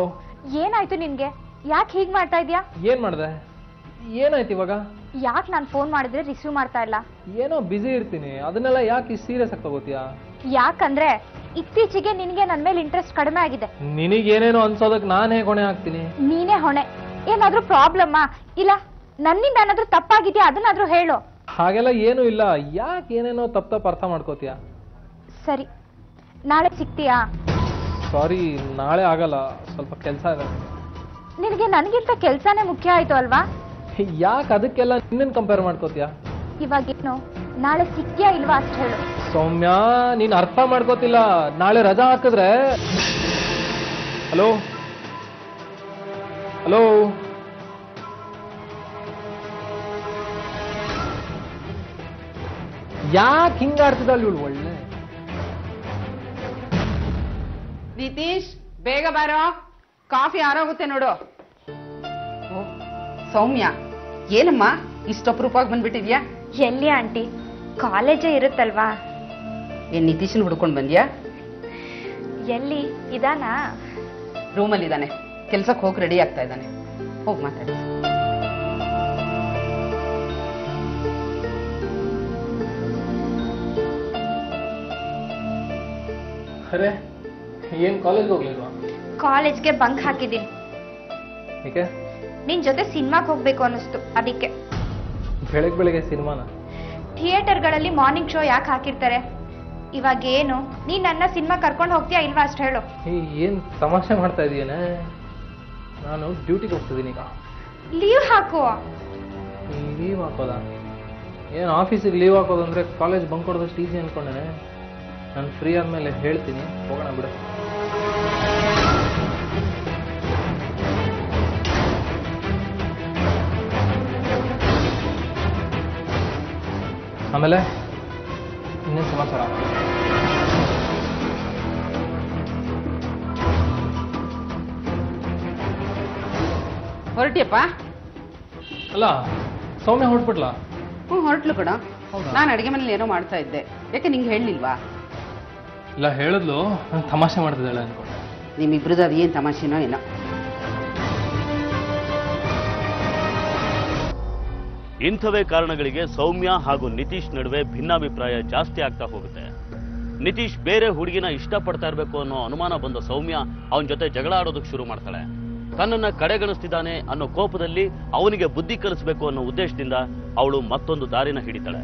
ಏನಾಯ್ತು ನಿನ್ಗೆ? ಯಾಕೆ ಹೀಗ್ ಮಾಡ್ತಾ ಇದ್ಯಾ? ಏನ್ ಮಾಡ್ದೆ? ಏನಾಯ್ತು ಇವಾಗ? ಯಾಕೆ ನಾನು ಫೋನ್ ಮಾಡಿದ್ರೆ ರಿಸೀವ್ ಮಾಡ್ತಾ ಇಲ್ಲ? ಏನೋ ಬಿಸಿ ಇರ್ತೀನಿ, ಅದನ್ನೆಲ್ಲ ಯಾಕೆ ಸೀರಿಯಸ್ ಆಗಿ ತಗೋತೀಯಾ? ಯಾಕಂದ್ರೆ ಇತ್ತೀಚೆಗೆ ನಿನ್ಗೆ ನನ್ನ ಮೇಲೆ ಇಂಟ್ರೆಸ್ಟ್ ಕಡಿಮೆ ಆಗಿದೆ. ನಿನಗೇನೇನೋ ಅನ್ಸೋದಕ್ಕೆ ನಾನೇ ಹೊಣೆ ಹಾಕ್ತೀನಿ. ನೀನೇ ಹೊಣೆ? ಏನಾದ್ರೂ ಪ್ರಾಬ್ಲಮ್ಮಾ? ಇಲ್ಲ ನನ್ನಿಂದ ಏನಾದ್ರೂ ತಪ್ಪಾಗಿದ್ಯಾ ಅದನ್ನಾದ್ರೂ ಹೇಳು. ಹಾಗೆಲ್ಲ ಏನೂ ಇಲ್ಲ, ಯಾಕೆ ಏನೇನೋ ತಪ್ಪು ಅರ್ಥ ಮಾಡ್ಕೋತೀಯಾ? ಸರಿ, ನಾಳೆ ಸಿಗ್ತೀಯಾ? ಸಾರಿ, ನಾಳೆ ಆಗಲ್ಲ, ಸ್ವಲ್ಪ ಕೆಲಸ ಇದೆ. ನಿನಗೆ ನನಗಿಂತ ಕೆಲಸನೇ ಮುಖ್ಯ ಆಯ್ತು ಅಲ್ವಾ? ಯಾಕೆ ಅದಕ್ಕೆಲ್ಲ ನಿನ್ನನ್ನು ಕಂಪೇರ್ ಮಾಡ್ಕೋತೀಯಾ? ಇವಾಗೇನು, ನಾಳೆ ಸಿಗ್ತೀಯಾ ಇಲ್ವಾ ಅಷ್ಟು ಹೇಳು. ಸೌಮ್ಯ, ನೀನ್ ಅರ್ಥ ಮಾಡ್ಕೋತಿಲ್ಲ. ನಾಳೆ ರಜಾ ಹಾಕಿದ್ರೆ. ಹಲೋ ಹಲೋ, ಯಾಕೆ ಹಿಂಗಾಡ್ತಿದ್ದಾಳೆ ಇವಳು? ಒಳ್ಳೆ ನಿತೀಶ್, ಬೇಗ ಬಾರೋ, ಕಾಫಿ ಆರೋಗುತ್ತೆ ನೋಡು. ಸೌಮ್ಯ, ಏನಮ್ಮ ಇಷ್ಟೊಪ್ರೂಪವಾಗಿ ಬಂದ್ಬಿಟ್ಟಿದ್ಯಾ? ಎಲ್ಲಿ ಆಂಟಿ, ಕಾಲೇಜೇ ಇರುತ್ತಲ್ವಾ. ಏನ್ ನಿತೀಶನ್ ಹುಡ್ಕೊಂಡು ಬಂದ್ಯಾ? ಎಲ್ಲಿ ಇದಾನಾ? ರೂಮಲ್ಲಿ ಇದ್ದಾನೆ, ಕೆಲ್ಸಕ್ಕೆ ಹೋಗಿ ರೆಡಿ ಆಗ್ತಾ ಇದ್ದಾನೆ. ಹೋಗಿ ಮಾತಾಡಿ. ಅರೆ, ಏನ್ ಕಾಲೇಜ್ ಹೋಗ್ಲಿಲ್ವಾ? ಕಾಲೇಜ್ಗೆ ಬಂಕ್ ಹಾಕಿದ್ದೀನಿ. ಏಕೆ? ನಿನ್ ಜೊತೆ ಸಿನಿಮಾಗೆ ಹೋಗ್ಬೇಕು ಅನ್ನಿಸ್ತು, ಅದಕ್ಕೆ. ಬೆಳಗ್ಗೆ ಸಿನಿಮಾನ? ಥಿಯೇಟರ್ಗಳಲ್ಲಿ ಮಾರ್ನಿಂಗ್ ಶೋ ಯಾಕೆ ಹಾಕಿರ್ತಾರೆ? ಇವಾಗ ಏನು, ನೀನ್ ನನ್ನ ಸಿನಿಮಾ ಕರ್ಕೊಂಡು ಹೋಗ್ತೀಯಾ ಇಲ್ವಾ ಅಷ್ಟು ಹೇಳು. ಏನ್ ತಮಾಷೆ ಮಾಡ್ತಾ ಇದೀಯೇನೆ? ನಾನು ಡ್ಯೂಟಿಗೆ ಹೋಗ್ತಿದ್ದೀನಿ ಈಗ. ಲೀವ್ ಹಾಕು. ಲೀವ್ ಹಾಕೋದಾ? ಏನು ಆಫೀಸಿಗೆ ಲೀವ್ ಹಾಕೋದಂದ್ರೆ ಕಾಲೇಜ್ ಬಂಕ್ ಕೊಡೋದಷ್ಟು ಈಸಿ ಅನ್ಕೊಂಡೇನೆ. ನಾನು ಫ್ರೀ ಆದ್ಮೇಲೆ ಹೇಳ್ತೀನಿ, ಹೋಗೋಣ ಬಿಡು. ಆಮೇಲೆ ಇನ್ನೇನು ಸಮಾಚಾರ? ಹೊರಟಿಯಪ್ಪ? ಅಲ್ಲ, ಸೌಮ್ಯ ಹೊರಟ್ಬಿಟ್ಲಾ? ಹ್ಞೂ ಹೊರಟ್ಲು ಕಣ. ಹೌದಾ? ನಾನು ಅಡುಗೆ ಮನೇಲಿ ಏನೋ ಮಾಡ್ತಾ ಇದ್ದೆ. ಯಾಕೆ ನಿಂಗೆ ಹೇಳಲಿಲ್ವಾ? ಇಲ್ಲ, ಹೇಳಿದ್ಲು. ನಾನು ತಮಾಷೆ ಮಾಡ್ತಿದ್ದಾಳೆ ಅನ್ಕೊಂಡೆ. ನಿಮ್ಮಿಬ್ರದ್ದು ಅದು ಏನು ತಮಾಷೆನೋ ಏನೋ. ಇಂಥವೇ ಕಾರಣಗಳಿಗೆ ಸೌಮ್ಯ ಹಾಗೂ ನಿತೀಶ್ ನಡುವೆ ಭಿನ್ನಾಭಿಪ್ರಾಯ ಜಾಸ್ತಿ ಆಗ್ತಾ ಹೋಗುತ್ತೆ. ನಿತೀಶ್ ಬೇರೆ ಹುಡುಗಿನ ಇಷ್ಟಪಡ್ತಾ ಇರಬೇಕು ಅನ್ನೋ ಅನುಮಾನ ಬಂದ ಸೌಮ್ಯ ಅವನ ಜೊತೆ ಜಗಳ ಆಡೋದಕ್ಕೆ ಶುರು ಮಾಡ್ತಾಳೆ. ತನ್ನನ್ನ ಕಡೆಗಣಿಸ್ತಿದ್ದಾನೆ ಅನ್ನೋ ಕೋಪದಲ್ಲಿ ಅವನಿಗೆ ಬುದ್ಧಿ ಕಲಿಸಬೇಕು ಅನ್ನೋ ಉದ್ದೇಶದಿಂದ ಅವಳು ಮತ್ತೊಂದು ದಾರಿನ ಹಿಡಿತಾಳೆ.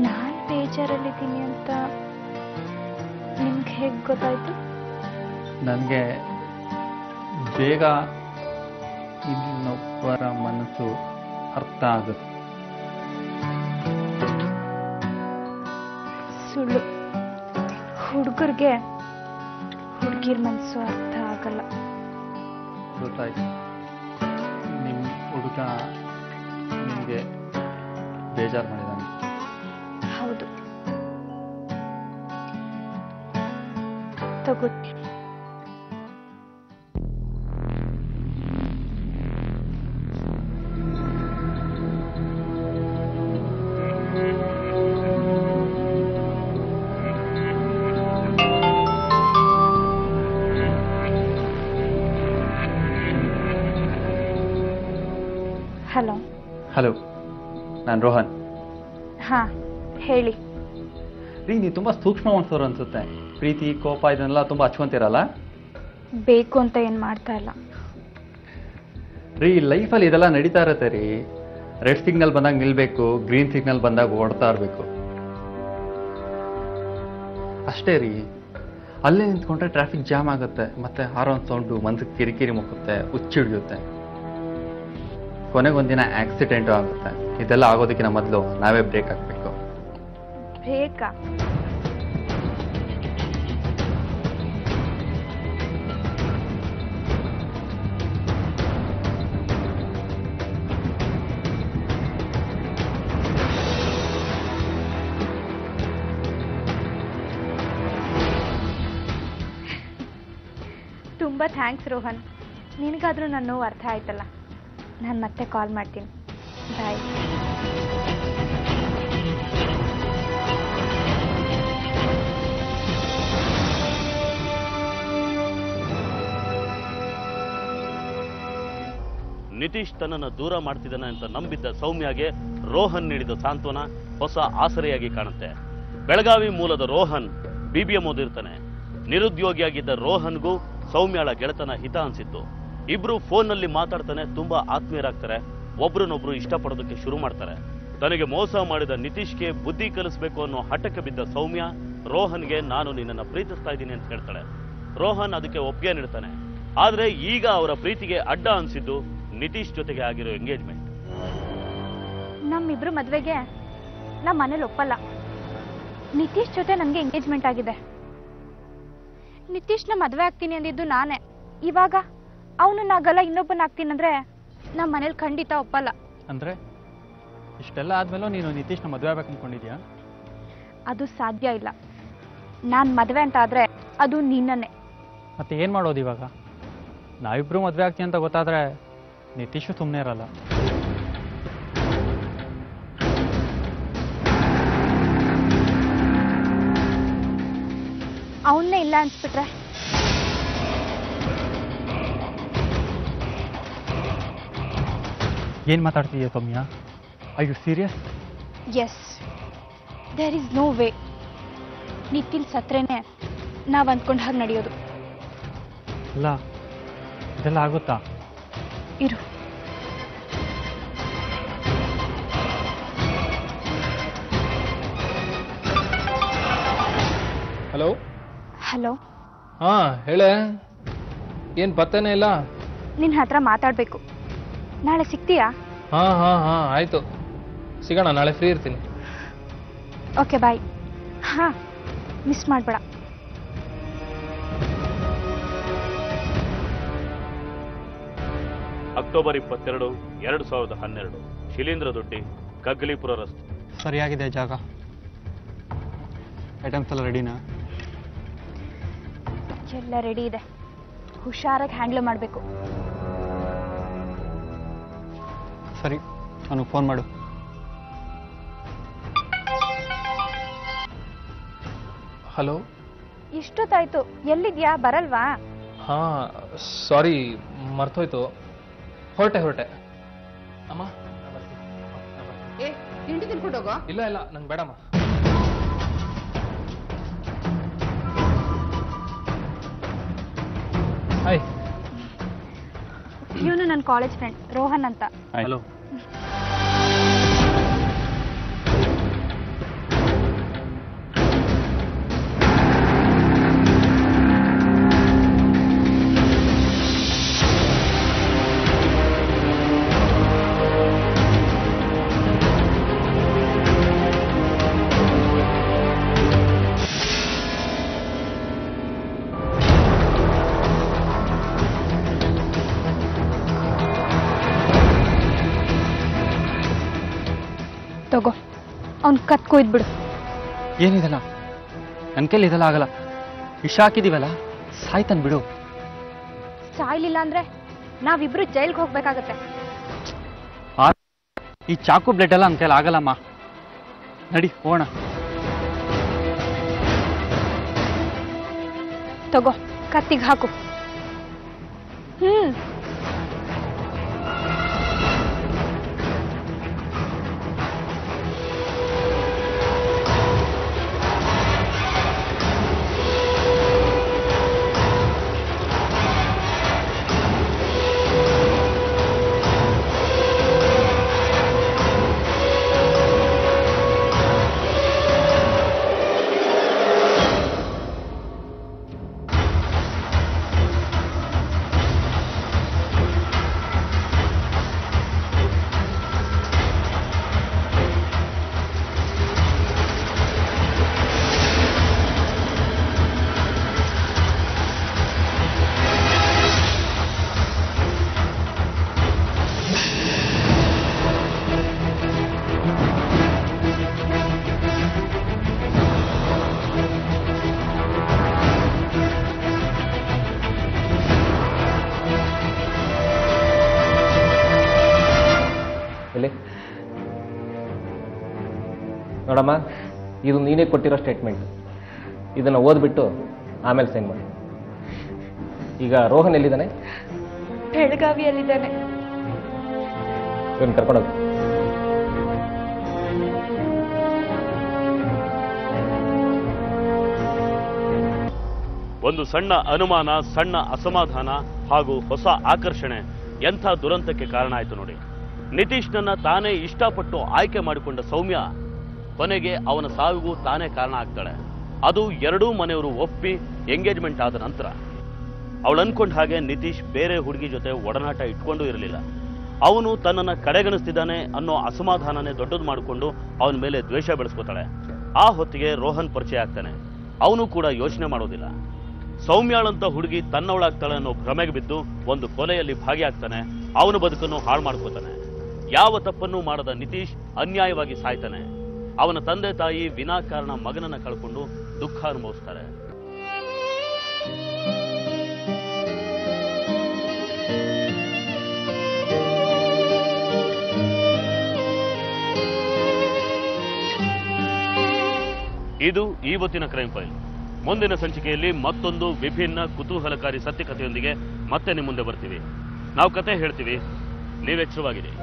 ನಾನು ಬೇಜಾರಲ್ಲಿದ್ದೀನಿ ಅಂತ ನಿಮ್ಗೆ ಹೇಗೆ ಗೊತ್ತಾಯ್ತು? ನನಗೆ ಬೇಗ ಇನ್ನೊಬ್ಬರ ಮನಸ್ಸು ಅರ್ಥ ಆಗುತ್ತೆ. ಸುಳ್ಳು. ಹುಡುಗರಿಗೆ ಹುಡುಗಿರ ಮನಸ್ಸು ಅರ್ಥ ಆಗಲ್ಲ. ಗೊತ್ತಾಯ್ತು. ನಿಮ್ಮ ಹುಡುಗ ನಿಮಗೆ ಬೇಜಾರು ಮಾಡಿದ್ದಾನೆ. ಹೌದು, ತಗೋ. ಹಲೋ. ಹಲೋ, ನಾನು ರೋಹನ್. ಹಾಂ, ಹೇಳಿ. ರೀ, ನೀವು ತುಂಬ ಸೂಕ್ಷ್ಮ ಮನಸ್ಸವರು ಅನ್ಸುತ್ತೆ. ಪ್ರೀತಿ, ಕೋಪ ಇದನ್ನೆಲ್ಲ ತುಂಬ ಹಚ್ಕೊಂತೀರಲ್ಲ? ಬೇಕು ಅಂತ ಏನು ಮಾಡ್ತಾ ಇಲ್ಲ ರೀ. ಲೈಫಲ್ಲಿ ಇದೆಲ್ಲ ನಡೀತಾ ಇರುತ್ತೆ ರೀ. ರೆಡ್ ಸಿಗ್ನಲ್ ಬಂದಾಗ ನಿಲ್ಬೇಕು, ಗ್ರೀನ್ ಸಿಗ್ನಲ್ ಬಂದಾಗ ಓಡ್ತಾ ಇರಬೇಕು, ಅಷ್ಟೇ ರೀ. ಅಲ್ಲೇ ನಿಂತ್ಕೊಂಡ್ರೆ ಟ್ರಾಫಿಕ್ ಜಾಮ್ ಆಗುತ್ತೆ, ಮತ್ತೆ ಹಾರೋನ್ ಸೌಂಡು ಮನ್ಸಿಗೆ ಕಿರಿಕಿರಿ ಮುಕ್ಕುತ್ತೆ, ಹುಚ್ಚಿಡಿಯುತ್ತೆ, ಕೊನೆಗೊಂದಿನ ಆಕ್ಸಿಡೆಂಟು ಆಗುತ್ತೆ. ಇದೆಲ್ಲ ಆಗೋದಕ್ಕಿಂತ ಮೊದಲು ನಾವೇ ಬ್ರೇಕ್ ಹಾಕಬೇಕು. ಬೇಕಾ? ತುಂಬ ಥ್ಯಾಂಕ್ಸ್ ರೋಹನ್. ನಿನಗಾದ್ರೂ ನನ್ನ ನೋವು ಅರ್ಥ ಆಯ್ತಲ್ಲ. ನಾನು ಮತ್ತೆ ಕಾಲ್ ಮಾಡ್ತೀನಿ. ಬಾಯ್. ನಿತೀಶ್ ತನ್ನನ್ನು ದೂರ ಮಾಡ್ತಿದ್ದಾನೆ ಅಂತ ನಂಬಿದ್ದ ಸೌಮ್ಯಗೆ ರೋಹನ್ ನೀಡಿದ ಸಾಂತ್ವನ ಹೊಸ ಆಸರೆಯಾಗಿ ಕಾಣುತ್ತೆ. ಬೆಳಗಾವಿ ಮೂಲದ ರೋಹನ್ BBA ಓದಿರ್ತಾನೆ. ನಿರುದ್ಯೋಗಿಯಾಗಿದ್ದ ರೋಹನ್ಗೂ ಸೌಮ್ಯಳ ಗೆಳೆತನ ಹಿತ ಅನ್ಸಿತ್ತು. ಇಬ್ರು ಫೋನ್ನಲ್ಲಿ ಮಾತಾಡ್ತಾನೆ ತುಂಬಾ ಆತ್ಮೀಯರಾಗ್ತಾರೆ. ಒಬ್ರನ್ನೊಬ್ರು ಇಷ್ಟಪಡೋದಕ್ಕೆ ಶುರು ಮಾಡ್ತಾರೆ. ತನಗೆ ಮೋಸ ಮಾಡಿದ ನಿತೀಶ್ಗೆ ಬುದ್ಧಿ ಕಲಿಸಬೇಕು ಅನ್ನೋ ಹಠಕ್ಕೆ ಬಿದ್ದ ಸೌಮ್ಯ ರೋಹನ್ಗೆ ನಾನು ನಿನ್ನನ್ನು ಪ್ರೀತಿಸ್ತಾ ಇದ್ದೀನಿ ಅಂತ ಹೇಳ್ತಾಳೆ. ರೋಹನ್ ಅದಕ್ಕೆ ಒಪ್ಪಿಗೆ ನೀಡ್ತಾನೆ. ಆದ್ರೆ ಈಗ ಅವರ ಪ್ರೀತಿಗೆ ಅಡ್ಡ ಅನ್ಸಿದ್ದು ನಿತೀಶ್ ಜೊತೆಗೆ ಆಗಿರೋ ಎಂಗೇಜ್ಮೆಂಟ್. ನಮ್ಮಿಬ್ರು ಮದ್ವೆಗೆ ನಮ್ಮ ಮನೇಲಿ ಒಪ್ಪಲ್ಲ. ನಿತೀಶ್ ಜೊತೆ ನನಗೆ ಎಂಗೇಜ್ಮೆಂಟ್ ಆಗಿದೆ. ನಿತೀಶ್ನ ಮದ್ವೆ ಆಗ್ತೀನಿ ಅಂದಿದ್ದು ನಾನೇ. ಇವಾಗ ಅವನನ್ನಾಗಲ್ಲ ಇನ್ನೊಬ್ಬನಾಗ್ತೀನಂದ್ರೆ ನಮ್ಮ ಮನೇಲಿ ಖಂಡಿತ ಒಪ್ಪಲ್ಲ. ಅಂದ್ರೆ ಇಷ್ಟೆಲ್ಲ ಆದ್ಮೇಲೂ ನೀನು ನಿತೀಶ್ನ ಮದುವೆ ಆಗ್ಬೇಕು ಅನ್ಕೊಂಡಿದ್ಯಾ? ಅದು ಸಾಧ್ಯ ಇಲ್ಲ. ನಾನು ಮದ್ವೆ ಅಂತ ಆದ್ರೆ ಅದು ನಿನ್ನನ್ನೇ. ಮತ್ತೆ ಏನ್ ಮಾಡೋದು ಇವಾಗ? ನಾವಿಬ್ರು ಮದುವೆ ಆಗ್ತೀವಿ ಅಂತ ಗೊತ್ತಾದ್ರೆ ನಿತೀಶು ಸುಮ್ಮನೆ ಇರಲ್ಲ. ಅವನ್ನೇ ಇಲ್ಲ ಅನ್ಸ್ಬಿಟ್ರೆ? ಏನ್ ಮಾತಾಡ್ತೀಯ Soumya? Are you serious? Yes, there is no way. Nitin ಸತ್ರೇನೆ ನಾವು ಅಂದ್ಕೊಂಡು ಹಾಗೆ ನಡೆಯೋದು. ಇಲ್ಲ, ಇದೆಲ್ಲ ಆಗುತ್ತಾ? ಇರು. ಹಲೋ. ಹಲೋ. ಹಾ ಹೇಳೆ. ಏನ್ ಪತ್ತೆನೇ ಇಲ್ಲ. ನಿನ್ನ ಹತ್ರ ಮಾತಾಡ್ಬೇಕು. ನಾಳೆ ಸಿಗ್ತೀಯಾ? ಹಾ ಹಾ ಹಾ ಆಯ್ತು, ಸಿಗೋಣ. ನಾಳೆ ಫ್ರೀ ಇರ್ತೀನಿ. Okay bye. ಹಾ ಮಿಸ್ ಮಾಡಬೇಡ. ಅಕ್ಟೋಬರ್ 22, 2012, ಶಿಲೀಂಧ್ರ ದೊಡ್ಡಿ, ಕಗ್ಗಲೀಪುರ ರಸ್ತೆ. ಸರಿಯಾಗಿದೆ ಜಾಗ. ಐಟಮ್ಸ್ ಎಲ್ಲ ರೆಡಿನಾ? ಎಲ್ಲ ರೆಡಿ ಇದೆ. ಹುಷಾರಾಗಿ ಹ್ಯಾಂಡಲ್ ಮಾಡಬೇಕು. ಸರಿ, ನನಗೆ ಫೋನ್ ಮಾಡು. ಹಲೋ. ಇಷ್ಟೊತ್ತಾಯ್ತು, ಎಲ್ಲಿದ್ಯಾ? ಬರಲ್ವಾ? ಹಾ ಸಾರಿ, ಮರ್ತೋಯ್ತು. ಹೊರಟೆ. ಅಮ್ಮ ಏ ತಿಂಡಿ ತಿನ್ಕೊಂಡು ಹೋಗೋ. ಇಲ್ಲ ಇಲ್ಲ, ನಂಗೆ ಬೇಡಮ್ಮ. ಹಾಯ್. ಇವನು ನನ್ನ ಕಾಲೇಜ್ ಫ್ರೆಂಡ್ ರೋಹನ್ ಅಂತ. ಹಲೋ. ತಗೋ, ಅವ್ನು ಕತ್ಕೊಯ್ದ್ಬಿಡು. ಏನಿದೆಲ್ಲ? ನನ್ನ ಕೈಲಿ ಇದೆಲ್ಲ ಆಗಲ್ಲ. ವಿಷ ಹಾಕಿದೀವಲ್ಲ, ಸಾಯ್ತಾನ್ ಬಿಡು. ಸಾಯ್ಲಿಲ್ಲ ಅಂದ್ರೆ ನಾವಿಬ್ರು ಜೈಲ್ಗೆ ಹೋಗ್ಬೇಕಾಗತ್ತೆ. ಈ ಚಾಕು ಬ್ಲಡ್ ಎಲ್ಲ ನನ್ನ ಕೈಲಿ ಆಗಲ್ಲಮ್ಮ. ನಡಿ ಹೋಗೋಣ. ತಗೋ, ಕತ್ತಿಗೆ ಹಾಕು. ನೋಡಮ್ಮ, ಇದು ನೀನೇ ಕೊಟ್ಟಿರೋ ಸ್ಟೇಟ್ಮೆಂಟ್. ಇದನ್ನು ಓದ್ಬಿಟ್ಟು ಆಮೇಲೆ ಸೈನ್ ಮಾಡಿ. ಈಗ ರೋಹನ್ ಎಲ್ಲಿದ್ದಾನೆ? ಬೆಳಗಾವಿಯಲ್ಲಿದ್ದಾನೆ. ಇವನು ಕರ್ಕೊಂಡೋಗಿ. ಒಂದು ಸಣ್ಣ ಅನುಮಾನ, ಸಣ್ಣ ಅಸಮಾಧಾನ ಹಾಗೂ ಹೊಸ ಆಕರ್ಷಣೆ ಎಂಥ ದುರಂತಕ್ಕೆ ಕಾರಣ ಆಯ್ತು ನೋಡಿ. ನಿತೀಶ್ನನ್ನ ತಾನೇ ಇಷ್ಟಪಟ್ಟು ಆಯ್ಕೆ ಮಾಡಿಕೊಂಡ ಸೌಮ್ಯ ಕೊನೆಗೆ ಅವನ ಸಾವಿಗೂ ತಾನೇ ಕಾರಣ ಆಗ್ತಾಳೆ. ಅದು ಎರಡೂ ಮನೆಯವರು ಒಪ್ಪಿ ಎಂಗೇಜ್ಮೆಂಟ್ ಆದ ನಂತರ. ಅವಳು ಅನ್ಕೊಂಡ ಹಾಗೆ ನಿತೀಶ್ ಬೇರೆ ಹುಡುಗಿ ಜೊತೆ ಒಡನಾಟ ಇಟ್ಕೊಂಡು ಇರಲಿಲ್ಲ. ಅವನು ತನ್ನನ್ನು ಕಡೆಗಣಿಸ್ತಿದ್ದಾನೆ ಅನ್ನೋ ಅಸಮಾಧಾನನೇ ದೊಡ್ಡದು ಮಾಡಿಕೊಂಡು ಅವನ ಮೇಲೆ ದ್ವೇಷ ಬೆಳೆಸ್ಕೋತಾಳೆ. ಆ ಹೊತ್ತಿಗೆ ರೋಹನ್ ಪರಿಚಯ ಆಗ್ತಾನೆ. ಅವನು ಕೂಡ ಯೋಚನೆ ಮಾಡೋದಿಲ್ಲ. ಸೌಮ್ಯಾಳಂತ ಹುಡುಗಿ ತನ್ನವಳಾಗ್ತಾಳೆ ಅನ್ನೋ ಭ್ರಮೆಗೆ ಬಿದ್ದು ಒಂದು ಕೊಲೆಯಲ್ಲಿ ಭಾಗಿಯಾಗ್ತಾನೆ. ಅವನ ಬದುಕನ್ನು ಹಾಳು ಮಾಡ್ಕೋತಾನೆ. ಯಾವ ತಪ್ಪನ್ನೂ ಮಾಡದ ನಿತೀಶ್ ಅನ್ಯಾಯವಾಗಿ ಸಾಯ್ತಾನೆ. ಅವನ ತಂದೆ ತಾಯಿ ವಿನಾಕಾರಣ ಮಗನನ್ನ ಕಳ್ಕೊಂಡು ದುಃಖ ಅನುಭವಿಸ್ತಾರೆ. ಇದು ಇವತ್ತಿನ ಕ್ರೈಮ್ ಫೈಲ್. ಮುಂದಿನ ಸಂಚಿಕೆಯಲ್ಲಿ ಮತ್ತೊಂದು ವಿಭಿನ್ನ ಕುತೂಹಲಕಾರಿ ಸತ್ಯಕಥೆಯೊಂದಿಗೆ ಮತ್ತೆ ನಿಮ್ಮ ಮುಂದೆ ಬರ್ತೀವಿ. ನಾವು ಕತೆ ಹೇಳ್ತೀವಿ, ನೀವೆಚ್ಚರವಾಗಿರಿ.